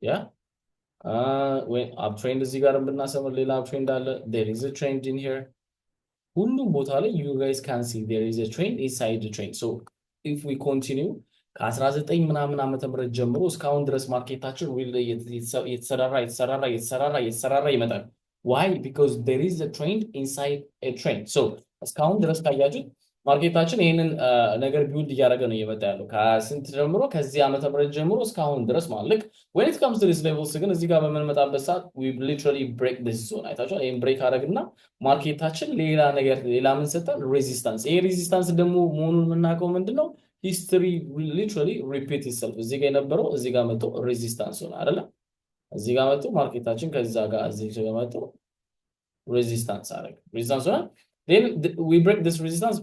yeah when up trend እዚህ ጋር ብናሰምር ሌላ አፕ ትሬንድ አለ there is a trend in here ሁሉም ቦታ ላይ you guys can see there is a trend inside the trend so if we continue ከ19 ምናምን ዓመተ ምህረት ጀምሮ እስካሁን ድረስ ማርኬታችን የተሰራራ ይመጣል why because there is a trend inside a trend so እስካሁን ድረስ ካያችሁት ማርኬታችን ይሄንን ነገር ቢውልድ እያደረገ ነው እየመጣ ያለው ከስንት ጀምሮ ከዚህ ዓመተ ምህረት ጀምሮ እስካሁን ድረስ ማለት when it comes to this levels ግን እዚህ ጋር በመንመጣበት ሰዓት we literally break this zone አይታችሁ ይሄን ብሬክ አደረግና ማርኬታችን ሌላ ምን ሰጠን ሬዚስታንስ ይሄ ሬዚስታንስ ደግሞ መሆኑን የምናውቀው ምንድነው ሂስትሪ literally repeat itself እዚህ ጋር የነበረው እዚህ ጋር መጥቶ ሬዚስታንስ ሆነ አይደለ እዚህ ጋር መጥቶ ማርኬታችን ከዛ ጋር እዚህ ጋር መጥቶ ሬዚስታንስ አደረገ ሬዚስታንስ ሆነ then we break this resistance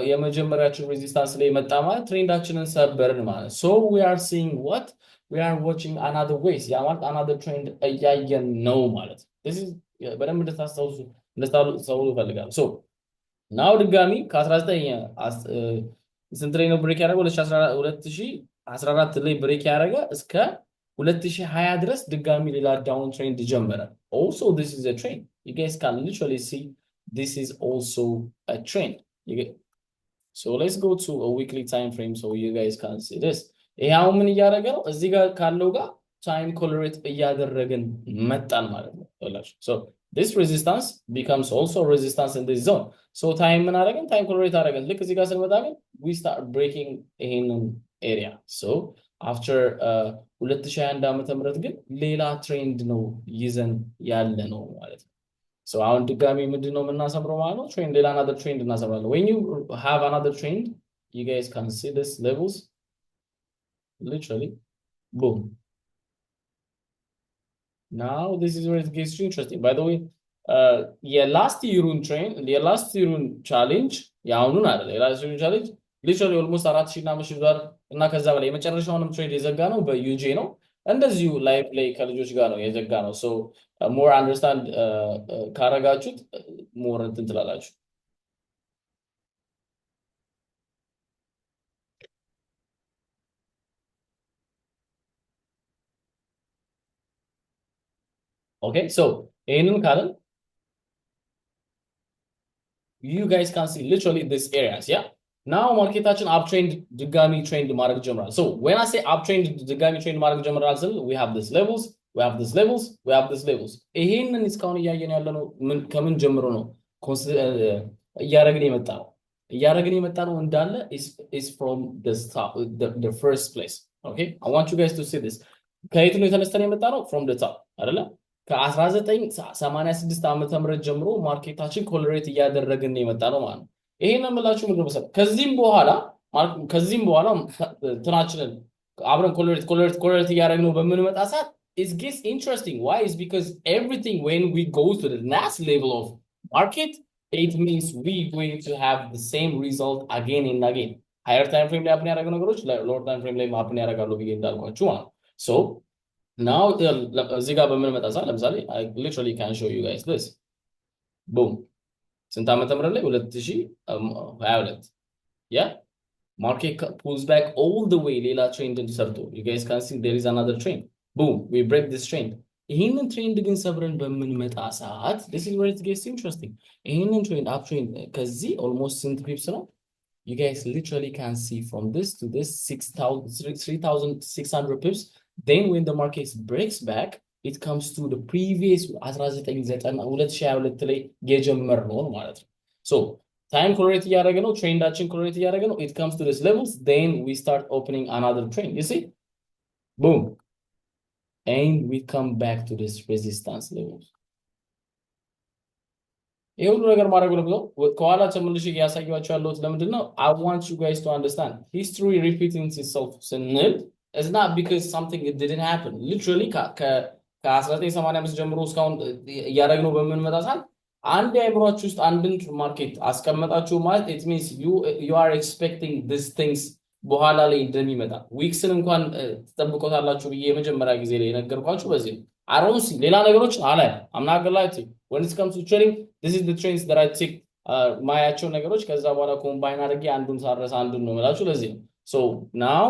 የመጀመሪያችን ሬዚስታንስ ላይ መጣ ማለት ትሬንዳችንን ሰበርን ማለት so we are seeing what we are watching another ways ያ ማለት another trend እያየን ነው ማለት this is በደንብ እንድታስታውሱ ፈልጋለሁ so now ድጋሚ ከ19 ስንት ላይ ነው ብሬክ ያደረገው 2014 ላይ ብሬክ ያደረገ እስከ 2020 ድረስ ድጋሚ ሌላ ዳውን ትሬንድ ጀመረ also this is a trend you guys can literally see this is also a trend so let's go to a weekly time frame so you guys can see this ይሄው ምን እያደረገ ነው እዚህ ጋር ካለው ጋር ታይም ኮለሬት እያደረገን መጣን ማለት ነው so this resistance becomes also resistance in this zone so time ምን አደረገን ታይም ኮለሬት አደረገን ልክ እዚህ ጋር ስንመጣ ግን we start breaking ይሄንን area so after 2021 ዓመተ ምህረት ግን ሌላ ትሬንድ ነው ይዘን ያለ ነው ማለት ነው so አሁን ድጋሚ ምንድነው የምናሰምረው ማለት ነው ትሬንድ ሌላ another trend እናሰምራለን when you have another trend you guys can see this levels literally boom now this is where it gets interesting by the way last yearun trend last yearun challenge ያውኑን አይደል last yearun challenge literally almost 4000 እና $5000 እና ከዛ በላይ የመጨረሻውንም ትሬድ የዘጋ ነው በዩጄ ነው እንደዚሁ ላይቭ ላይ ከልጆች ጋር ነው የዘጋ ነው so more understand ካረጋችሁት more እንትን ትላላችሁ okay so ይሄንን ካለን you guys can see literally this areas yeah now ማርኬታችን አፕ ትሬንድ ድጋሚ ትሬንድ ማድረግ ጀምሯል so when I say up trend ድጋሚ ትሬንድ ማድረግ ጀምሯል we have this levels we have this levels ይሄንን እስካሁን እያየን ያለነው ከምን ጀምሮ ነው እያረግን የመጣ ነው እንዳለ is from the top the first place okay I want you guys to see this ከየት ነው የተነስተን የመጣ ነው from the top አይደለ ከ1986 ዓመተ ምህረት ጀምሮ ማርኬታችን ኮለሬት እያደረግን የመጣ ነው ማለት ነው ይሄንን ምላችሁ ምንድነው መሰለ ከዚህም በኋላ ትናችንን አብረን ኮለሬት እያደረግነው በምንመጣ ሰዓት it gets interesting why is because everything when we go to the next level of market it means we going to have the same result again and again higher time frame ላይ happen ያደረገው ነገሮች lower time frame ላይ happen ያደርጋሉ ብዬ እንዳልኳችሁ ማለት so now እዚህ ጋር በምንመጣ ሰዓት ለምሳሌ I literally can show you guys this boom ስንት ዓመተ ምህረት ላይ 2022 yeah market pulls back all the way ሌላ ትሬንድ እንዲሰርቶ you guys can see there is another trend boom we break this trend ይሄንን ትሬንድ ግን ሰብረን በምንመጣ ሰዓት this is where it gets interesting ይሄንን ትሬንድ አፕ ትሬንድ ከዚህ almost ስንት ፒፕስ ነው you guys literally can see from this to this 3,600 pips. Then when the market breaks back, it comes to the previous 1992 ላይ የጀመርነው ማለት ነው። So time correlate እያደረገ ነው፣ ትሬንዳችን correlate እያደረገ ነው. It comes to this levels, then we start opening another trend. You see? Boom. And we come back to this resistance levels. ይሄ ሁሉ ነገር ማድረግ ነው ከኋላ ተመልሼ ያሳያችሁ ያለሁት ለምንድን ነው? I want you guys to understand history repeating itself ስንል it's not because something it didn't happen. Literally ከ1985 ጀምሮ እስካሁን እያደረግነው በምንመጣ ሰዓት አንድ አይምሮአችሁ ውስጥ አንድን ማርኬት አስቀመጣችሁ ማለት it means you are expecting these things በኋላ ላይ እንደሚመጣ ዊክስን እንኳን ተጠብቆታላችሁ ብዬ የመጀመሪያ ጊዜ ላይ ነገርኳችሁ። በዚህ I don't see ሌላ ነገሮች አለ I'm not gonna lie to you. When it comes to trading, this is the trends that I take ማያቸው ነገሮች ከዛ በኋላ ኮምባይን አድርጌ አንዱን ሳረሳ አንዱን ነው የምላችሁ። ለዚህ ነው so now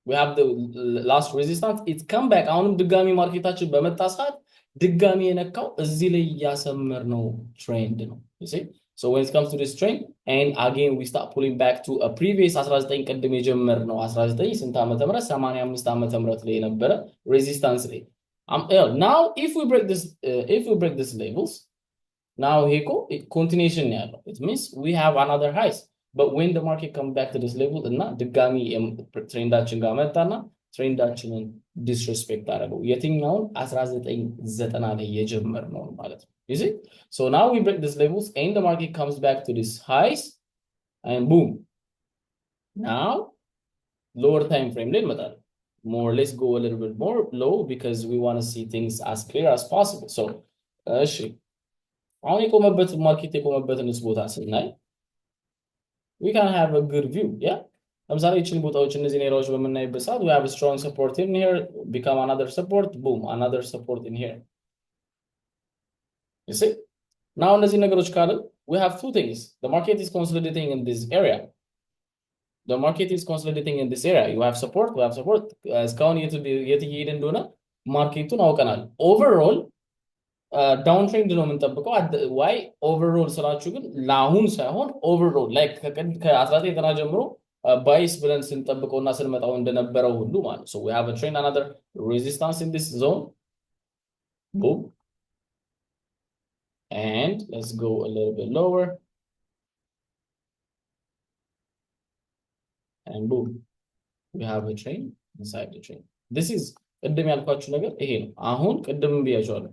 we have the last resistance, it come back. አሁንም ድጋሚ ማርኬታችን በመጣ ሰዓት ድጋሚ የነካው እዚህ ላይ ያሰመር ነው ትሬንድ ነው። you see, so when it comes to this trend and again we start pulling back to a previous 19 ቀደም የጀመር ነው 19 ስንት ዓመተ ምህረት 85 ዓመተ ምህረት ላይ የነበረ ሬዚስታንስ ላይ now if we break this levels, now here go continuation ያለው it means we have another highs, but when the market come back to this level እና ድጋሚ ትሬንዳችን ጋር መጣና ትሬንዳችንን ዲስሪስፔክት አደረገው የትኛውን 1990 ላይ የጀመርነው ማለት ነው። you see, so now we break this levels and the market comes back to this highs and boom, now lower time frame ላይ እንመጣለን more. Let's go a little bit more low because we want to see things as clear as possible. So እሺ አሁን የቆመበት ማርኬት የቆመበትን ቦታ ስናይ we can have a good view. yeah, ለምሳሌ እቺን ቦታዎች እነዚህ ኤሪያዎች በመናይበት ሰዓት we have a strong support in here, become another support, boom, another support in here. you see, now እነዚህ ነገሮች ካለ we have two things. The market is consolidating in this area. The market is consolidating in this area. You have support, we have support. እስካሁን የት እየሄደ እንደሆነ ማርኬቱን አውቀናል። overall down trend ነው የምንጠብቀው። why overall ስላችሁ ግን ለአሁን ሳይሆን overall like ከ1990 ጀምሮ ባይስ ብለን ስንጠብቀውና ስንመጣው እንደነበረው ሁሉ ማለት ነው። so we have a trend, another resistance in this zone, boom, and let's go a little bit lower. And boom, we have a train inside the train. This is ቅድም ያልኳችሁ ነገር ይሄ ነው። አሁን ቅድም ብያችኋለሁ።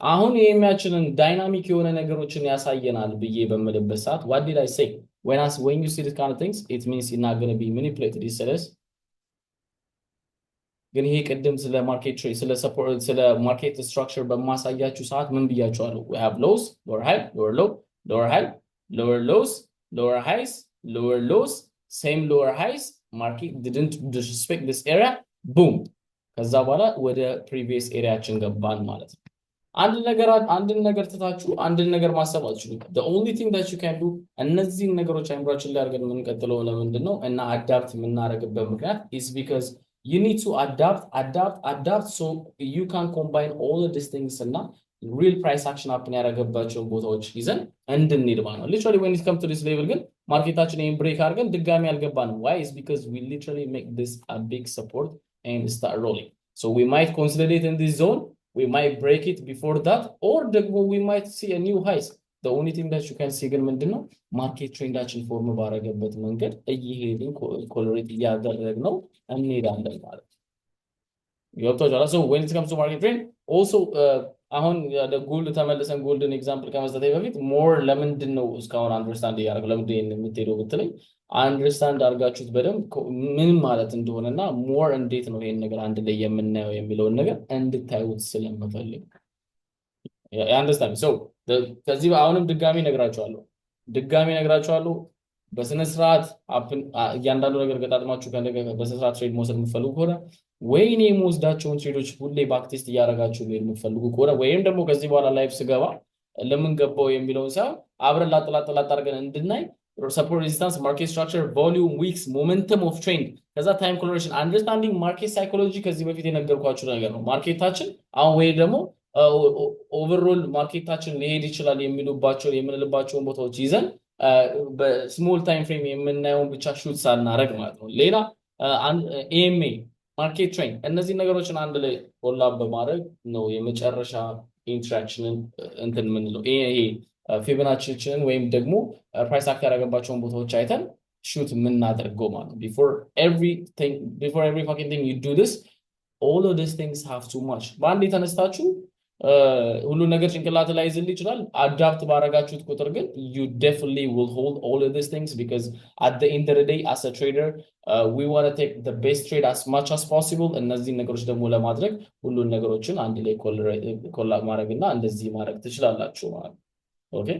አሁን የሚያችንን ዳይናሚክ የሆነ ነገሮችን ያሳየናል ብዬ በመለበት ሰዓት what did I say? When you see this kind of things, it means you're not going to be manipulated. It says ግን ይሄ ቅድም ስለ ማርኬት ትሬድ ስለ ሰፖርት ስለ ማርኬት ስትራክቸር በማሳያችሁ ሰዓት ምን ብያችኋለሁ? We have lows, lower high, lower low, lower high, lower lows, lower highs, lower lows, same lower highs. Market didn't disrespect this area, boom, ከዛ በኋላ ወደ previous ኤሪያችን ገባን ማለት ነው። አንድን ነገር ትታችሁ አንድን ነገር ማሰብ አትችሉም። the only thing that you can do እነዚህን ነገሮች አይምራችን ላይ አድርገን የምንቀጥለው ለምንድን ነው እና አዳፕት የምናደርግበት ምክንያት is because you need to adapt so you can combine all of these things እና real price action happen ያደረገባቸውን ቦታዎች ይዘን እንድንሄድ ማለት ነው። literally when it comes to this level ግን ማርኬታችን ይሄን ብሬክ አድርገን ድጋሚ አልገባንም። why is because we literally make this a big support and start rolling. So we might consolidate in this zone, we might break it before that, or we might see a new highs. The only thing that you can see ግን ምንድነው ማርኬት ትሬንዳችን ፎርም ባደረገበት መንገድ እየሄድን ኮሎሬት እያደረግነው እንሄዳለን ማለት ነው። So when it comes to market trend also አሁን ጎልድ ተመልሰን ጎልድን ኤግዛምፕል ከመስጠቴ በፊት ሞር ለምንድን ነው እስካሁን አንደርስታንድ ያደርግ ለምንድን ነው የምትሄደው ብትለኝ አንደርስታንድ አድርጋችሁት በደንብ ምን ማለት እንደሆነና ሞር እንዴት ነው ይሄን ነገር አንድ ላይ የምናየው የሚለውን ነገር እንድታዩት ስለምፈልግ አንደርስታንድ so ከዚህ አሁንም ድጋሚ ነግራችኋለሁ በስነ ስርዓት እያንዳንዱ ነገር ገጣጥማችሁ በስነ ስርዓት ትሬድ መውሰድ የምትፈልጉ ከሆነ ወይኔ የምወስዳቸውን ትሬዶች ሁሌ ባክ ቴስት እያደረጋችሁ የምትፈልጉ ከሆነ ወይም ደግሞ ከዚህ በኋላ ላይፍ ስገባ ለምን ገባው የሚለውን ሳይሆን አብረን ላጥላጥላት አድርገን እንድናይ support, resistance, market structure, volume, weeks, momentum of trend, ከዛ time correlation, understanding market psychology ከዚህ በፊት የነገርኳችሁ ነገር ነው። ማርኬታችን አሁን ወይ ደግሞ ኦቨርኦል ማርኬታችን ሊሄድ ይችላል የምንልባቸውን ቦታዎች ይዘን በስሞል ታይም ፍሬም የምናየውን ብቻ ሹት ሳናረግ ማለት ነው። ሌላ ኤኤምኤ ማርኬት ትሬንድ እነዚህ ነገሮችን አንድ ላይ ኮላብ በማድረግ ነው የመጨረሻ ኢንትራክሽንን እንትን የምንለው ይሄ ፊቦናችንን ወይም ደግሞ ፕራይስ አክት ያደረገባቸውን ቦታዎች አይተን ሹት የምናደርገው ማለት ነው። ቢፎር ኤቭሪ ፋኪንግ ቲንግ ዩ ዱ ዲስ ኦል ኦፍ ዲስ ቲንግስ ሃቭ ቱ ማች በአንድ የተነስታችሁ ሁሉ ነገር ጭንቅላት ላይ ይዝል ይችላል። አዳፕት ባረጋችሁት ቁጥር ግን you definitely will hold all of these things because at the end of the day as a trader we want to take the best trade as much as possible እነዚህ ነገሮች ደግሞ ለማድረግ ሁሉን ነገሮችን አንድ ላይ ኮላብ ማድረግና እንደዚህ ማድረግ ትችላላችሁ ማለት ኦኬ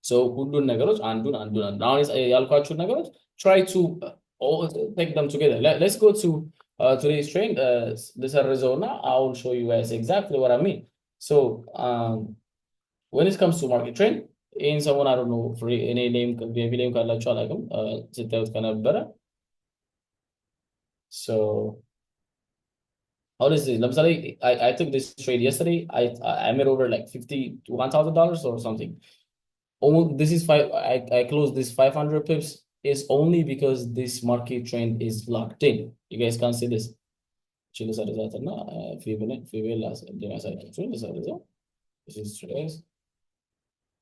so ሁሉን ነገሮች አንዱን አሁን ያልኳችሁን ነገሮች try to take them together. Let's go to today's trend. This Arizona, I will show you guys exactly what I mean. So when it comes to market trend, in someone I don't know for any name ካላችሁ አላውቅም ስታዩት ከነበረ so how does this ለምሳሌ I took this trade yesterday. I made over like $51,000 or something. This is I closed this 500 pips is only because this market trend is locked in. You guys can see this. This is stress.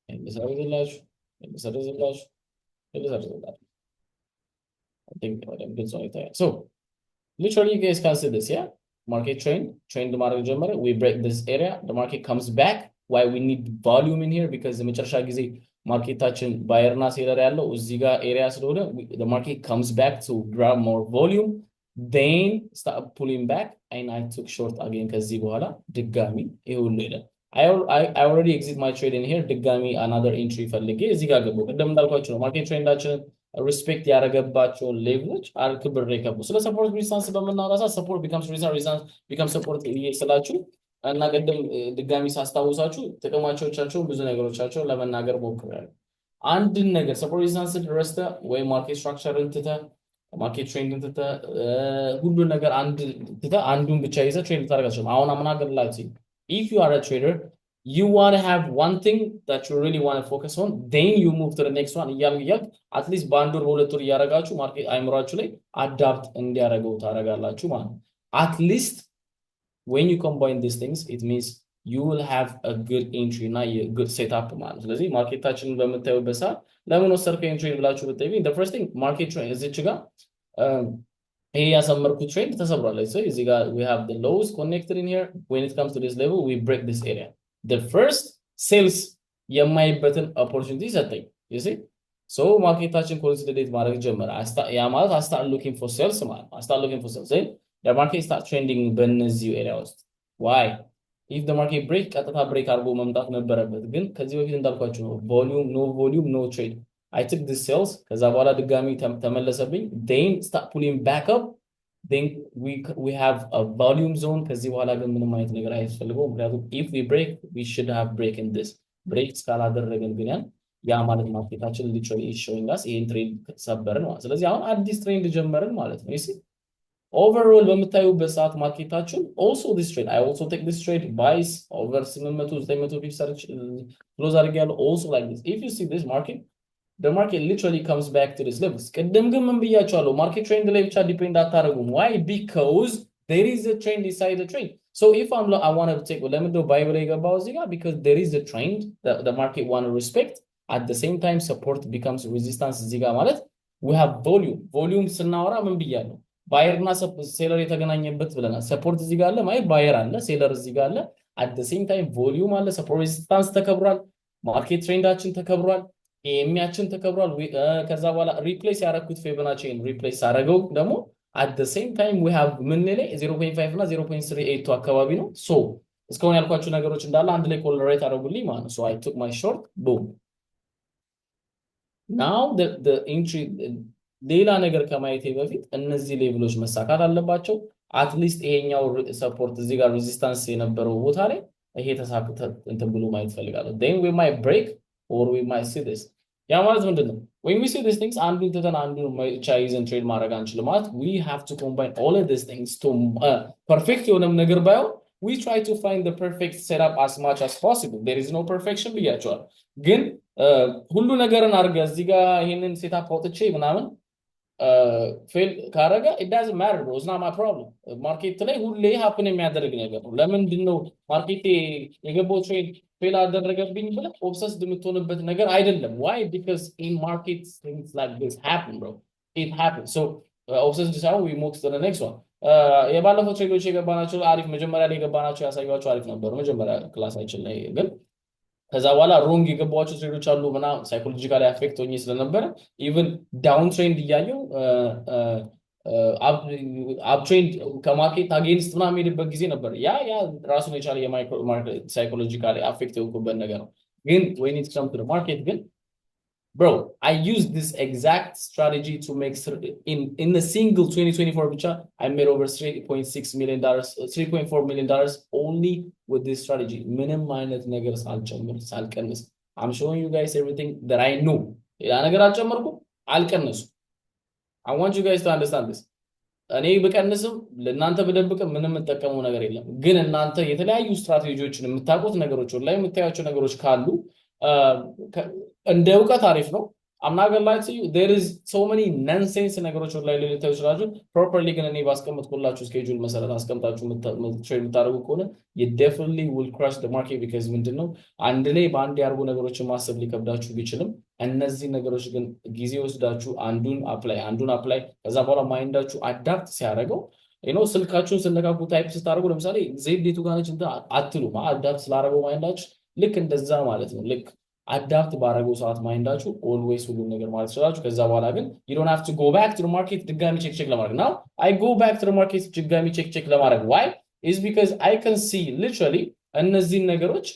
And this is large. And this is large. And this is large. I think I'm good so so literally you guys can see this, yeah? Market trend the market jammer. We break this area. The market comes back. Why we need volume in here? Because the መጨረሻ ጊዜ ማርኬታችን ባየርና ሴለር ያለው እዚህ ጋር ኤሪያ ስለሆነ the market comes back to grab more volume then start pulling back and I took short again ከዚህ በኋላ ድጋሚ ይሄ ሁሉ ሄደ I already exit my trade in here ድጋሚ another entry ፈልጌ እዚህ ጋር ገባሁ ቅድም እንዳልኳችሁ ነው ማርኬት ትሬንዳችንን ሪስፔክት ያደረገባቸውን ሌቭሎች አርክብር ይከቡ ስለ ሰፖርት ሪዚስታንስ በመናወራሳ ሰፖርት becomes resistance becomes support ስላችሁ እና ቀደም ድጋሚ ሳስታውሳችሁ ጥቅማቾቻቸው ብዙ ነገሮቻቸው ለመናገር ሞክራለሁ አንድን ነገር ሰፖርት ሪዚስታንስ ድረስተ ወይ ማርኬት ስትራክቸርን ትተ ማርኬት ትሬንድን ትተ ሁሉ ነገር አንዱን ብቻ ይዘ ትሬንድ ታደርጋችሁ አሁን አምናገርላችሁ if you are a trader you want to have one thing that you really want to focus on then you move to the next one ይያል at least ባንዶር በሁለቱር ያረጋችሁ ማርኬት አይምራችሁ ላይ አዳፕት እንዲያረጋው ታረጋላችሁ ማለት at least when you combine these things it means you will have a good entry እና good setup ማለት ስለዚህ ማርኬታችንን በመታየውበት ሰዓት ለምን ወሰድከው entry ብላችሁ ብትጠይቁ the first thing market trend እዚች ጋር ይሄ ያሰመርኩት ትሬንድ ተሰብሯል so እዚህ ጋር we have the lows connected in here when it comes to this level we break this area the first sales የማይበትን opportunity ሰጠኝ you see so ማርኬታችን ኮንሶሊዴት ማድረግ ጀመረ ያ ማለት I start looking for sales ማለት I start looking for sales the market start trending በእነዚህ ኤሪያዎች why if the market break ቀጥታ break አድርጎ መምጣት ነበረበት ግን ከዚህ በፊት እንዳልኳችሁ ነው volume no trade I took this sales ከዛ በኋላ ድጋሚ ተመለሰብኝ then start pulling back up then we have a volume zone ከዚህ በኋላ ግን ምንም አይነት ነገር አይፈልገው ምክንያቱም if we break we should have break in this break ካላደረገን ግን ያ ማለት ማርኬታችን literally is showing us ይሄን ትሬንድ ሰበርን ማለት ስለዚህ አሁን አዲስ ትሬንድ ጀመርን ማለት ነው you see overall በመታዩበት ሰዓት ማርኬታችን also this trade I also take this trade buys over 800 pips close አድርጌያለሁ also like this if you see this market the market literally comes back to this level ቅድም ግን ምን ብያችኋለሁ ማርኬት ትሬንድ ላይ ብቻ ዲፔንድ አታረጉም why because there is a trend inside the trend so if I want to take let me do bible የገባው እዚህ ጋር because there is a trend that the market want to respect at the same time support becomes resistance እዚህ ጋር ማለት we have volume ስናወራ ምን ብያለሁ ባየር እና ሴለር የተገናኘበት ብለናል ሰፖርት እዚህ ጋር አለ ማለት ባየር አለ ሴለር እዚህ ጋር አለ at the same time volume አለ ሰፖርት ሬዚስታንስ ተከብሯል ማርኬት ትሬንዳችን ተከብሯል ኤሚያችን ተከብሯል ከዛ በኋላ ሪፕሌስ ያረኩት ፌቦናቺን ሪፕሌስ አረገው ደግሞ at the same time we have ምን ላይ 0.5 እና 0.38 አካባቢ ነው so እስካሁን ያልኳችሁ ነገሮች እንዳለ አንድ ላይ ኮለሬት አረጉልኝ ማለት ነው so I took my short boom now the entry ሌላ ነገር ከማየቴ በፊት እነዚህ ሌቭሎች መሳካት አለባቸው አትሊስት ይሄኛው ሰፖርት እዚህ ጋር ሬዚስታንስ የነበረው ቦታ ላይ ይሄ ተሳክተ እንትን ብሎ ማየት ፈልጋለሁ then we might break or we might see this ያ ማለት ምንድነው when we see these things አንዱን ተተና አንዱን ቻይዝን ትሬድ ማድረግ አንችልም ማለት we have to combine all of these things to perfect የሆነም ነገር ባይሆን we try to find the perfect setup as much as possible there is no perfection ብያቸዋል ግን ሁሉ ነገርን አድርገህ እዚህ ጋር ይሄንን ሴታፕ አውጥቼ ምናምን ፌል ካረገ it doesn't matter bro it's not my problem ማርኬት ላይ ሁሌ ሀፕን የሚያደርግ ነገር ነው ለምንድን ነው ማርኬት የገባው ትሬድ ፌል አደረገብኝ ብለህ ኦብሰስድ የምትሆንበት ነገር አይደለም why because in markets things like this happen bro it happens so ኦብሰስድ ሳይሆን we move to the next one የባለፈው ትሬዶች የገባናቸው አሪፍ መጀመሪያ ላይ የገባናቸው ያሳዩዋቸው አሪፍ ነበሩ መጀመሪያ ክላሳችን ላይ ግን ከዛ በኋላ ሮንግ የገባቸው ትሬዶች አሉ ምናምን ሳይኮሎጂካሊ አፌክት ሆኜ ስለነበረ ኢቭን ዳውን ትሬንድ እያየው አፕ ትሬንድ ከማርኬት አጌንስት ምናምን የምሄድበት ጊዜ ነበር ያ ራሱን የቻለ የማይክሮ ሳይኮሎጂካሊ አፌክት የሆንኩበት ነገር ነው ግን when it comes to the market ግን bro I used this exact strategy to make in a single 2024 bicha I made over 3.6 million dollars 3.4 million dollars only with this strategy ምንም አይነት ነገር ሳልጨምር ሳልቀንስ I'm showing you guys everything that I know ያ ነገር አልጨመርኩ አልቀነሱ I want you guys to understand this እኔ በቀንስም ለእናንተ በደብቅም ምንም የምጠቀመው ነገር የለም ግን እናንተ የተለያዩ ስትራቴጂዎችን የምታውቁት ነገሮች ላይ የምታያቸው ነገሮች ካሉ እንደ እውቀት አሪፍ ነው I'm not gonna lie to you there is so many nonsense ነገሮች ላይ ልታዩ ይችላሉ properly ግን እኔ ባስቀምጥኩላችሁ ስኬጁል መሰረት አስቀምጣችሁ ትሬድ የምታደርጉ ከሆነ you definitely will crush the market because ምንድነው አንድ ላይ በአንድ ያርጉ ነገሮችን ማሰብ ሊከብዳችሁ ቢችልም እነዚህ ነገሮች ግን ጊዜ ወስዳችሁ አንዱን አፕላይ ከዛ በኋላ ማይንዳችሁ አዳፕት ሲያደርገው ስልካችሁን ስነካኩ ታይፕ ስታደርጉ ለምሳሌ ዜዴቱ ጋር ነች አትሉ አዳፕት ስላደረገው ማይንዳችሁ ልክ እንደዛ ማለት ነው ልክ አዳፕት ባረገው ሰዓት ማይንዳችሁ ኦልዌይስ ሁሉ ነገር ማለት ይችላልችሁ ከዛ በኋላ ግን you don't have to go back to the market ድጋሚ ቼክ ለማድረግ now I go back to the market ድጋሚ ቼክ ለማድረግ why is because I can see literally እነዚህ ነገሮች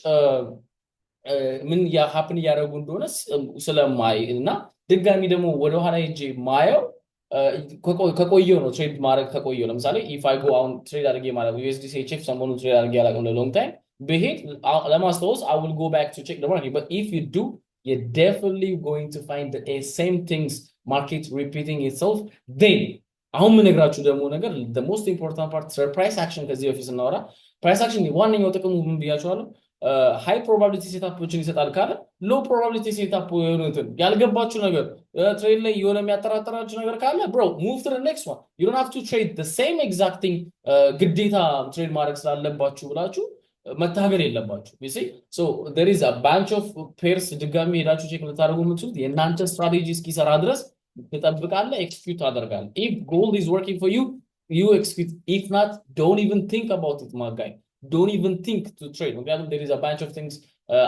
ምን ሀፕን ያደረጉ እንደሆነ ስለማይ እና ድጋሚ ደግሞ ወደ ኋላ ሄጄ ማየው ከቆየው ነው ትሬድ ማድረግ ከቆየው ለምሳሌ if I go on trade አድርጌ ማለት USDC ቼክ ሰሞኑን ትሬድ አድርጌ ያላቀም ለሎንግ ታይም behead ለማስታወስ I will go back to check the market but if you do you're definitely going to find the same things market repeating itself then አሁን ምን ነግራችሁ ደግሞ ነገር the most important part price action ከዚህ በፊት ስናወራ price action ዋነኛው ጥቅሙ ምን ብያችኋለሁ high probability ሴታፖችን ይሰጣል ካለ low probability ሴታፕ የሆኑትን ያልገባችሁ ነገር ትሬድ ላይ የሆነ የሚያጠራጥራችሁ ነገር ካለ bro move to the next one you don't have to trade the same exact thing ግዴታ ትሬድ ማድረግ ስላለባችሁ ብላችሁ መታገል የለባችሁ you see so there is a bunch of pairs ድጋሚ ሄዳችሁ ቼክ ልታደርጉ የምትችሉት የእናንተ ስትራቴጂ እስኪሰራ ድረስ ትጠብቃለህ ኤክስኪዩት አደርጋለህ if gold is working for you you execute if not don't even think about it my guy don't even think to trade ምክንያቱም there is a bunch of things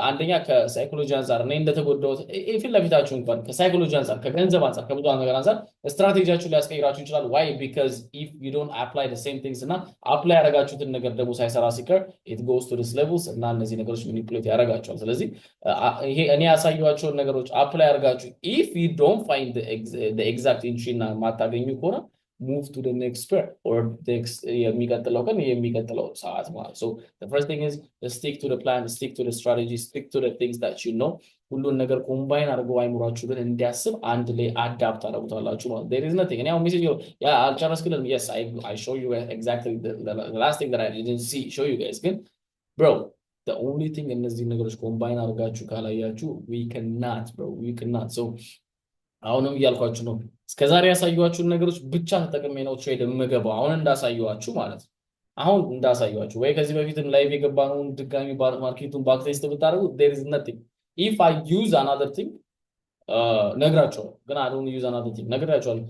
አንደኛ ከሳይኮሎጂ አንፃር እኔ እንደተጎዳሁት ፊት ለፊታችሁ እንኳን ከሳይኮሎጂ አንፃር ከገንዘብ አንፃር ከብዙ ነገር አንፃር ስትራቴጂያችሁ ሊያስቀይራችሁ ይችላል why because if you don't apply the same things እና አፕላይ ያደረጋችሁትን ነገር ደግሞ ሳይሰራ ሲቀር it goes to this levels እና እነዚህ ነገሮች ማኒፑሌት ያደርጋቸዋል ስለዚህ ይሄ እኔ ያሳየኋቸውን ነገሮች አፕላይ ያደርጋችሁ if you don't find the exact entry እና ማታገኙ ከሆነ move to the next pair or next የሚቀጥለው ቀን የሚቀጥለው ሰዓት ማለት so the first thing is stick to the plan stick to the strategy stick to the things that you know ሁሉን ነገር ኮምባይን አድርገው አይሙራችሁ ግን እንዲያስብ አንድ ላይ አዳፕት አድርጉታላችሁ ማለት there is nothing እኔው ሜሴጅ ያ አልጨረስክልም yes I show you exactly the last thing that I didn't show you guys ግን bro the only thing እነዚህ ነገሮች ኮምባይን አድርጋችሁ ካላያችሁ we cannot so አሁንም እያልኳችሁ ነው እስከዛሬ ያሳየኋችሁን ነገሮች ብቻ ተጠቅሜ ነው ትሬድ የምገባው አሁን እንዳሳየኋችሁ ማለት ነው አሁን እንዳሳየኋችሁ ወይ ከዚህ በፊትም ላይቭ የገባነውን ድጋሚ ማርኬቱን ባክ ቴስት ብታደርጉ there is nothing if I use another thing ነግራችኋለሁ ግን I don't use another thing ነግራችኋለሁ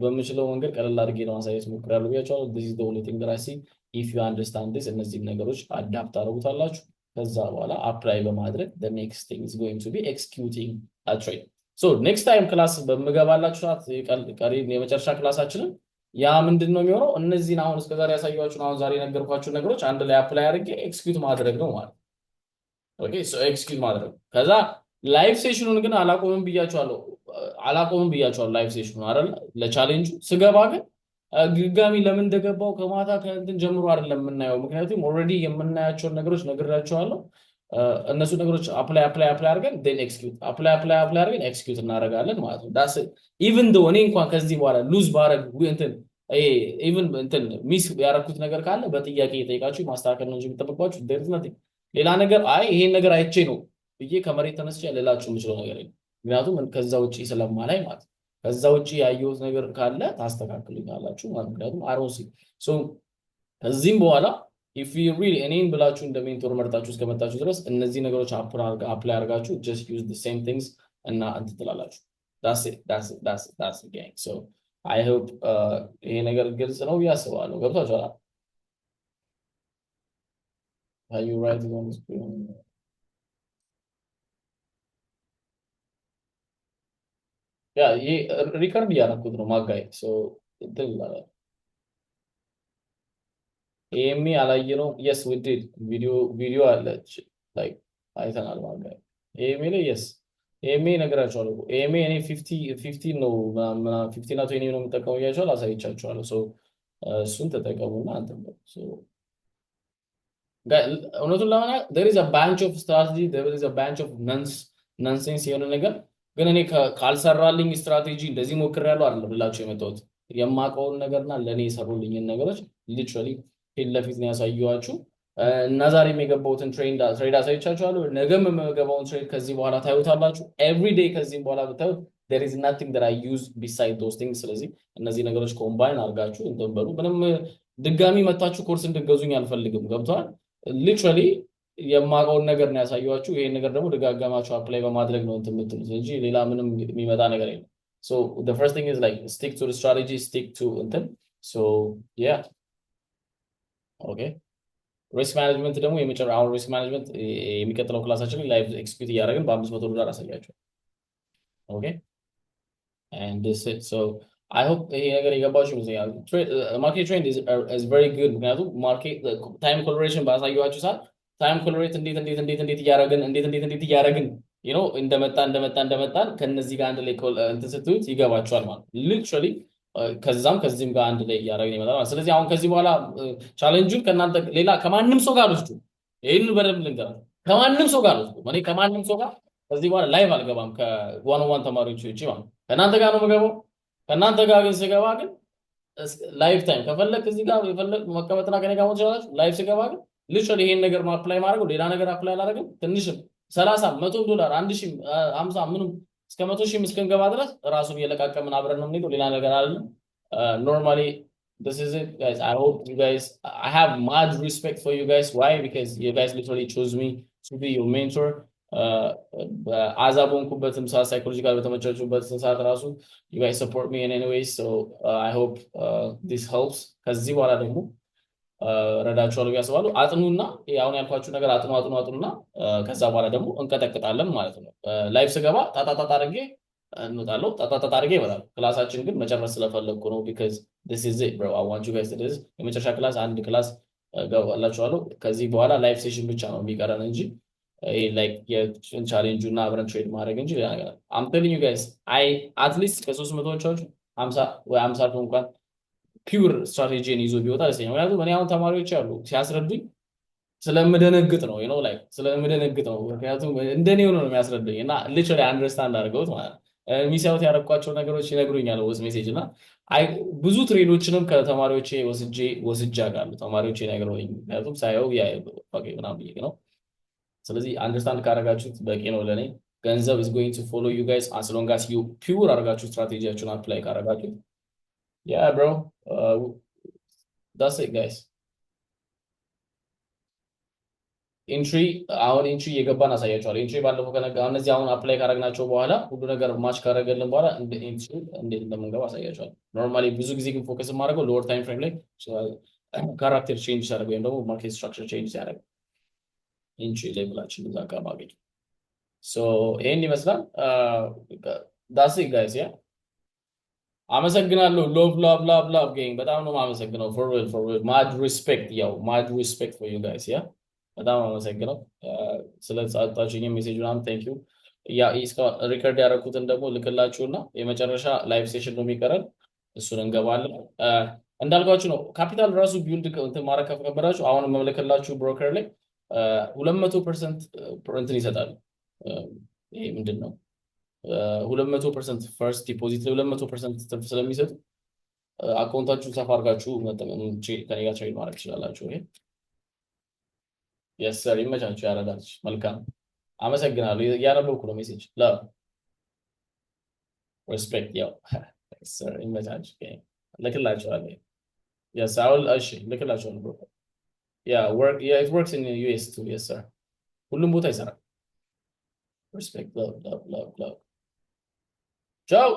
በምችለው መንገድ ቀለል አድርጌ ነው ማሳየት ሞክራለሁ ብያችኋለሁ this is the only thing that I see if you understand this እነዚህ ነገሮች አዳፕት አድርጉታላችሁ ከዛ በኋላ አፕላይ በማድረግ the next thing is going to be executing a trade so next time class በመገባላችሁ ሰዓት ቀሪ የመጨረሻ ክላሳችንን ያ ምንድነው የሚሆነው እነዚህን አሁን እስከዛሬ ያሳየኋችሁን አሁን ዛሬ ነገርኳችሁ ነገሮች አንድ ላይ አፕላይ አድርጌ ኤክስኪዩት ማድረግ ነው ማለት ኦኬ ሶ ኤክስኪዩት ማድረግ ከዛ ላይቭ ሴሽኑን ግን አላቆምም ብያችኋለሁ ላይቭ ሴሽኑ አይደል ለቻሌንጁ ስገባ ግን ግጋሚ ለምን እንደገባው ከማታ ከእንትን ጀምሮ አይደለም የምናየው ምክንያቱም ኦሬዲ የምናያቸው ነገሮች ነግራችኋለሁ እነሱ ነገሮች አፕላይ አድርገን then execute አፕላይ አድርገን execute እናደርጋለን ማለት ነው that's even though እኔ እንኳን ከዚህ በኋላ ሉዝ ባረግ እንትን even እንትን ሚስ ያረኩት ነገር ካለ በጥያቄ እየጠየቃችሁ ማስተካከል ነው እንጂ የምትጠብቋችሁ there is nothing ሌላ ነገር ይሄን ነገር አይቼ ነው ብዬ ከመሬት ተነስቼ ልላችሁ የምችለው ነገር የለም። ምክንያቱም ከዛ ውጪ ስለማላይ ማለት ነው። ከዛ ውጪ ያየሁት ነገር ካለ ታስተካክሉኛላችሁ ማለት ምክንያቱም አሮሲ ሶ ከዚህም በኋላ ኢፍ ዩ ሪሊ እኔን ብላችሁ እንደ ሜንቶር መርጣችሁ እስከመጣችሁ ድረስ እነዚህ ነገሮች አፕላይ አድርጋችሁ ጀስት ዩዝ ዘ ሴም ቲንግስ እና እንትን ትላላችሁ። ዳትስ ጋንግ ሶ አይ ሆፕ ይሄ ነገር ግልጽ ነው ብዬ አስባለሁ። ገብቷችኋል? Are you writing on the screen? ያ ይሄ ሪከርድ እያደረኩት ነው ማጋይ ሶ እንትን ይላል። ኤሚ አላየነው። የስ ዊ ዲድ ቪዲዮ አለች ላይክ አይተናል ማጋይ ኤሚ ላይ የስ ኤሚ ነግራችኋለሁ። ኤሚ እኔ 50 ነው ምናምን 50 እና 20 ነው የምጠቀመው እያችኋል አሳይቻችኋለሁ። ሶ እሱን ተጠቀሙና አንተም ሶ እውነቱን ለማለት there is a bunch of strategy, there is a bunch of nonsense የሆነ ነገር ግን እኔ ካልሰራልኝ ስትራቴጂ እንደዚህ ሞክሬያለሁ አይደለም ብላችሁ የመጣሁት የማውቀውን ነገርና ለኔ የሰሩልኝን ነገሮች ሊትራሊ ፊት ለፊት ነው ያሳየኋችሁ እና ዛሬም የገባሁትን ትሬድ አሳይቻችኋለሁ። ነገም የምገባውን ትሬድ ከዚህ በኋላ ታዩታላችሁ። ኤቭሪ ዴይ ከዚህ በኋላ ብታዩት there is nothing that I use beside those things። ስለዚህ እነዚህ ነገሮች ኮምባይን አድርጋችሁ እንትን በሉ። ምንም ድጋሚ መታችሁ ኮርስ እንድትገዙኝ አልፈልግም። ገብቷል? ሊትራሊ የማውቀውን ነገር ነው ያሳየኋችሁ። ይሄን ነገር ደግሞ ደጋጋማችሁ አፕላይ በማድረግ ነው እንትን የምትሉት እንጂ ሌላ ምንም የሚመጣ ነገር የለም። so the first thing is like stick to the strategy, stick to እንትን so yeah okay ሪስክ ማኔጅመንት ደግሞ የመጨረሻው ሪስክ ማኔጅመንት የሚቀጥለው ክላሳችን ላይ ላይቭ ኤክስኪዩት እያደረግን $500 አሳያችሁ። okay and this it so I hope ይሄ ነገር የገባችሁ ይመስለኛል። ማርኬት ትሬንድ is very good ምክንያቱም ማርኬት ታይም ኮሎሬሽን ባሳየኋችሁ ሰዓት ታይም ኮሎሬት እንዴት እያደረግን you know እንደመጣን ከነዚህ ጋር አንድ ላይ እንትን ስትሉት ይገባችኋል ማለት ሊትራሊ ከዚህም ጋር አንድ ላይ እያደረግን ይመጣል ማለት። ስለዚህ አሁን ከዚህ በኋላ ቻሌንጁን ከእናንተ ሌላ ከማንም ሰው ጋር ወስዱ። ይሄንን በደንብ ልንገራችሁ፣ ከማንም ሰው ጋር ወስዱ። እኔ ከማንም ሰው ጋር ከዚህ በኋላ ላይቭ አልገባም ከዋን ኦን ዋን ተማሪዎች ውጪ ማለት ከእናንተ ጋር ነው የምገባው። ከእናንተ ጋር ግን ስገባ ግን ላይፍ ታይም ከፈለክ እዚህ ጋር የፈለክ መቀመጥና ከኔ ጋር ወጥቻለሁ። ላይፍ ስገባ ግን ሊትራሊ ይሄን ነገር አፕላይ ማድረግ ሌላ ነገር አፕላይ አላደርግም። ትንሽም 30 $100 1000 50 ምንም እስከ 100,000 እስከንገባ ድረስ ራሱ እየለቃቀምን አብረን ነው የምንሄደው። ሌላ ነገር አይደለም። normally this is it guys. I hope you guys I have mad respect for you guys. Why? Because you guys literally chose me to be your mentor. አዛቦንኩበትም ሰዓት ሳይኮሎጂካል በተመቻቹበት ሰዓት ራሱ you guys support me in any way. So I hope this helps. ከዚህ በኋላ ደግሞ ረዳችኋለሁ ያስባሉ። አጥኑና አሁን ያልኳችሁ ነገር አጥኑና ከዛ በኋላ ደግሞ እንቀጠቅጣለን ማለት ነው። ላይቭ ስገባ ጣጣጣ አድርጌ እንወጣለሁ፣ ጣጣጣ አድርጌ ይመጣል። ክላሳችን ግን መጨረስ ስለፈለኩ ነው because this is it bro. I want you guys to do this የመጨረሻ ክላስ አንድ ክላስ ገባላችኋለሁ። ከዚህ በኋላ ላይቭ ሴሽን ብቻ ነው የሚቀረን እንጂ like የቻሌንጁና አብረን ትሬድ ማድረግ እንጂ ሌላ ነገር I'm telling you guys I at least ከ300ዎቹ 50 ወይ 50 እንኳን ፒውር ስትራቴጂን ይዞ ቢወጣ ደስ ይለኛል። ምክንያቱም እኔ አሁን ተማሪዎች ያሉ ሲያስረዱኝ ስለምደነግጥ ነው ስለምደነግጥ ነው። ምክንያቱም እንደኔ ሆኖ ነው የሚያስረዱኝ እና ሊትራሊ አንደርስታንድ አድርገውት ማለት ነው ሚሳውት ያረኳቸው ነገሮች ይነግሩኛል ወስ ሜሴጅ እና ብዙ ትሬዶችንም ከተማሪዎቼ ወስጄ አውቃለሁ። ተማሪዎቼ ነግረውኝ ምክንያቱም ሳየው ያ ኦኬ ምናምን ብዬ ነው። ስለዚህ አንደርስታንድ ካደረጋችሁት በቂ ነው ለኔ። ገንዘብ is going to follow you guys as long as you pure አድርጋችሁ ስትራቴጂያችሁን አፕላይ ካደረጋችሁ yeah bro that's it guys. ኢንትሪ የገባን አሳያችኋለሁ። ኢንትሪ ባለፈው ከነጋ እነዚህ አሁን አፕላይ ካደረግናቸው በኋላ ሁሉ ነገር ማች ካደረገልን በኋላ እንዴት እንደምንገባ አሳያችኋለሁ። ኖርማሊ ብዙ ጊዜ ግን ፎከስ የማደርገው ሎወር ታይም ፍሬም ላይ ካራክተር ቼንጅ ሲያደርግ ወይም ደግሞ ማርኬት ስትራክቸር ቼንጅ ሲያደርግ ኢንትሪ ሌቭላችን እዛ ጋር ማግኘት ሶ ይሄን ይመስላል። that's it guys yeah አመሰግናለሁ። ሎቭ ጌኝ በጣም ነው የማመሰግነው for real mad respect for you guys yeah በጣም አመሰግናለሁ ስለጻጣችሁኝ ሜሴጁን thank you ያ ሪከርድ ያደረኩትን ደግሞ ልክላችሁና የመጨረሻ ላይቭ ሴሽን ነው የሚቀረን እሱን እንገባለን። እንዳልኳችሁ ነው ካፒታል ራሱ ቢልድ እንትን ማድረግ ከፈለጋችሁ አሁን መመለከላችሁ ብሮከር ላይ 200% እንትን ይሰጣል። ይሄ ምንድነው 200% ፈርስት ዲፖዚት ላይ 200% ትርፍ ስለሚሰጡ አካውንታችሁን ሰፋ አድርጋችሁ መጠቀም ከኔ ጋር ትሬድ ማድረግ ትችላላችሁ። ይሄ yes sir ይመቻችሁ ያረዳች መልካም አመሰግናለሁ። እያነበብኩ ነው ሜሴጅ ላቭ ሪስፔክት ያው ሰር ይመቻች ልክላቸዋለሁ yes I will እሺ ልክላቸዋለሁ bro yeah it works in the US too yes sir ሁሉም ቦታ ይሰራል respect love ciao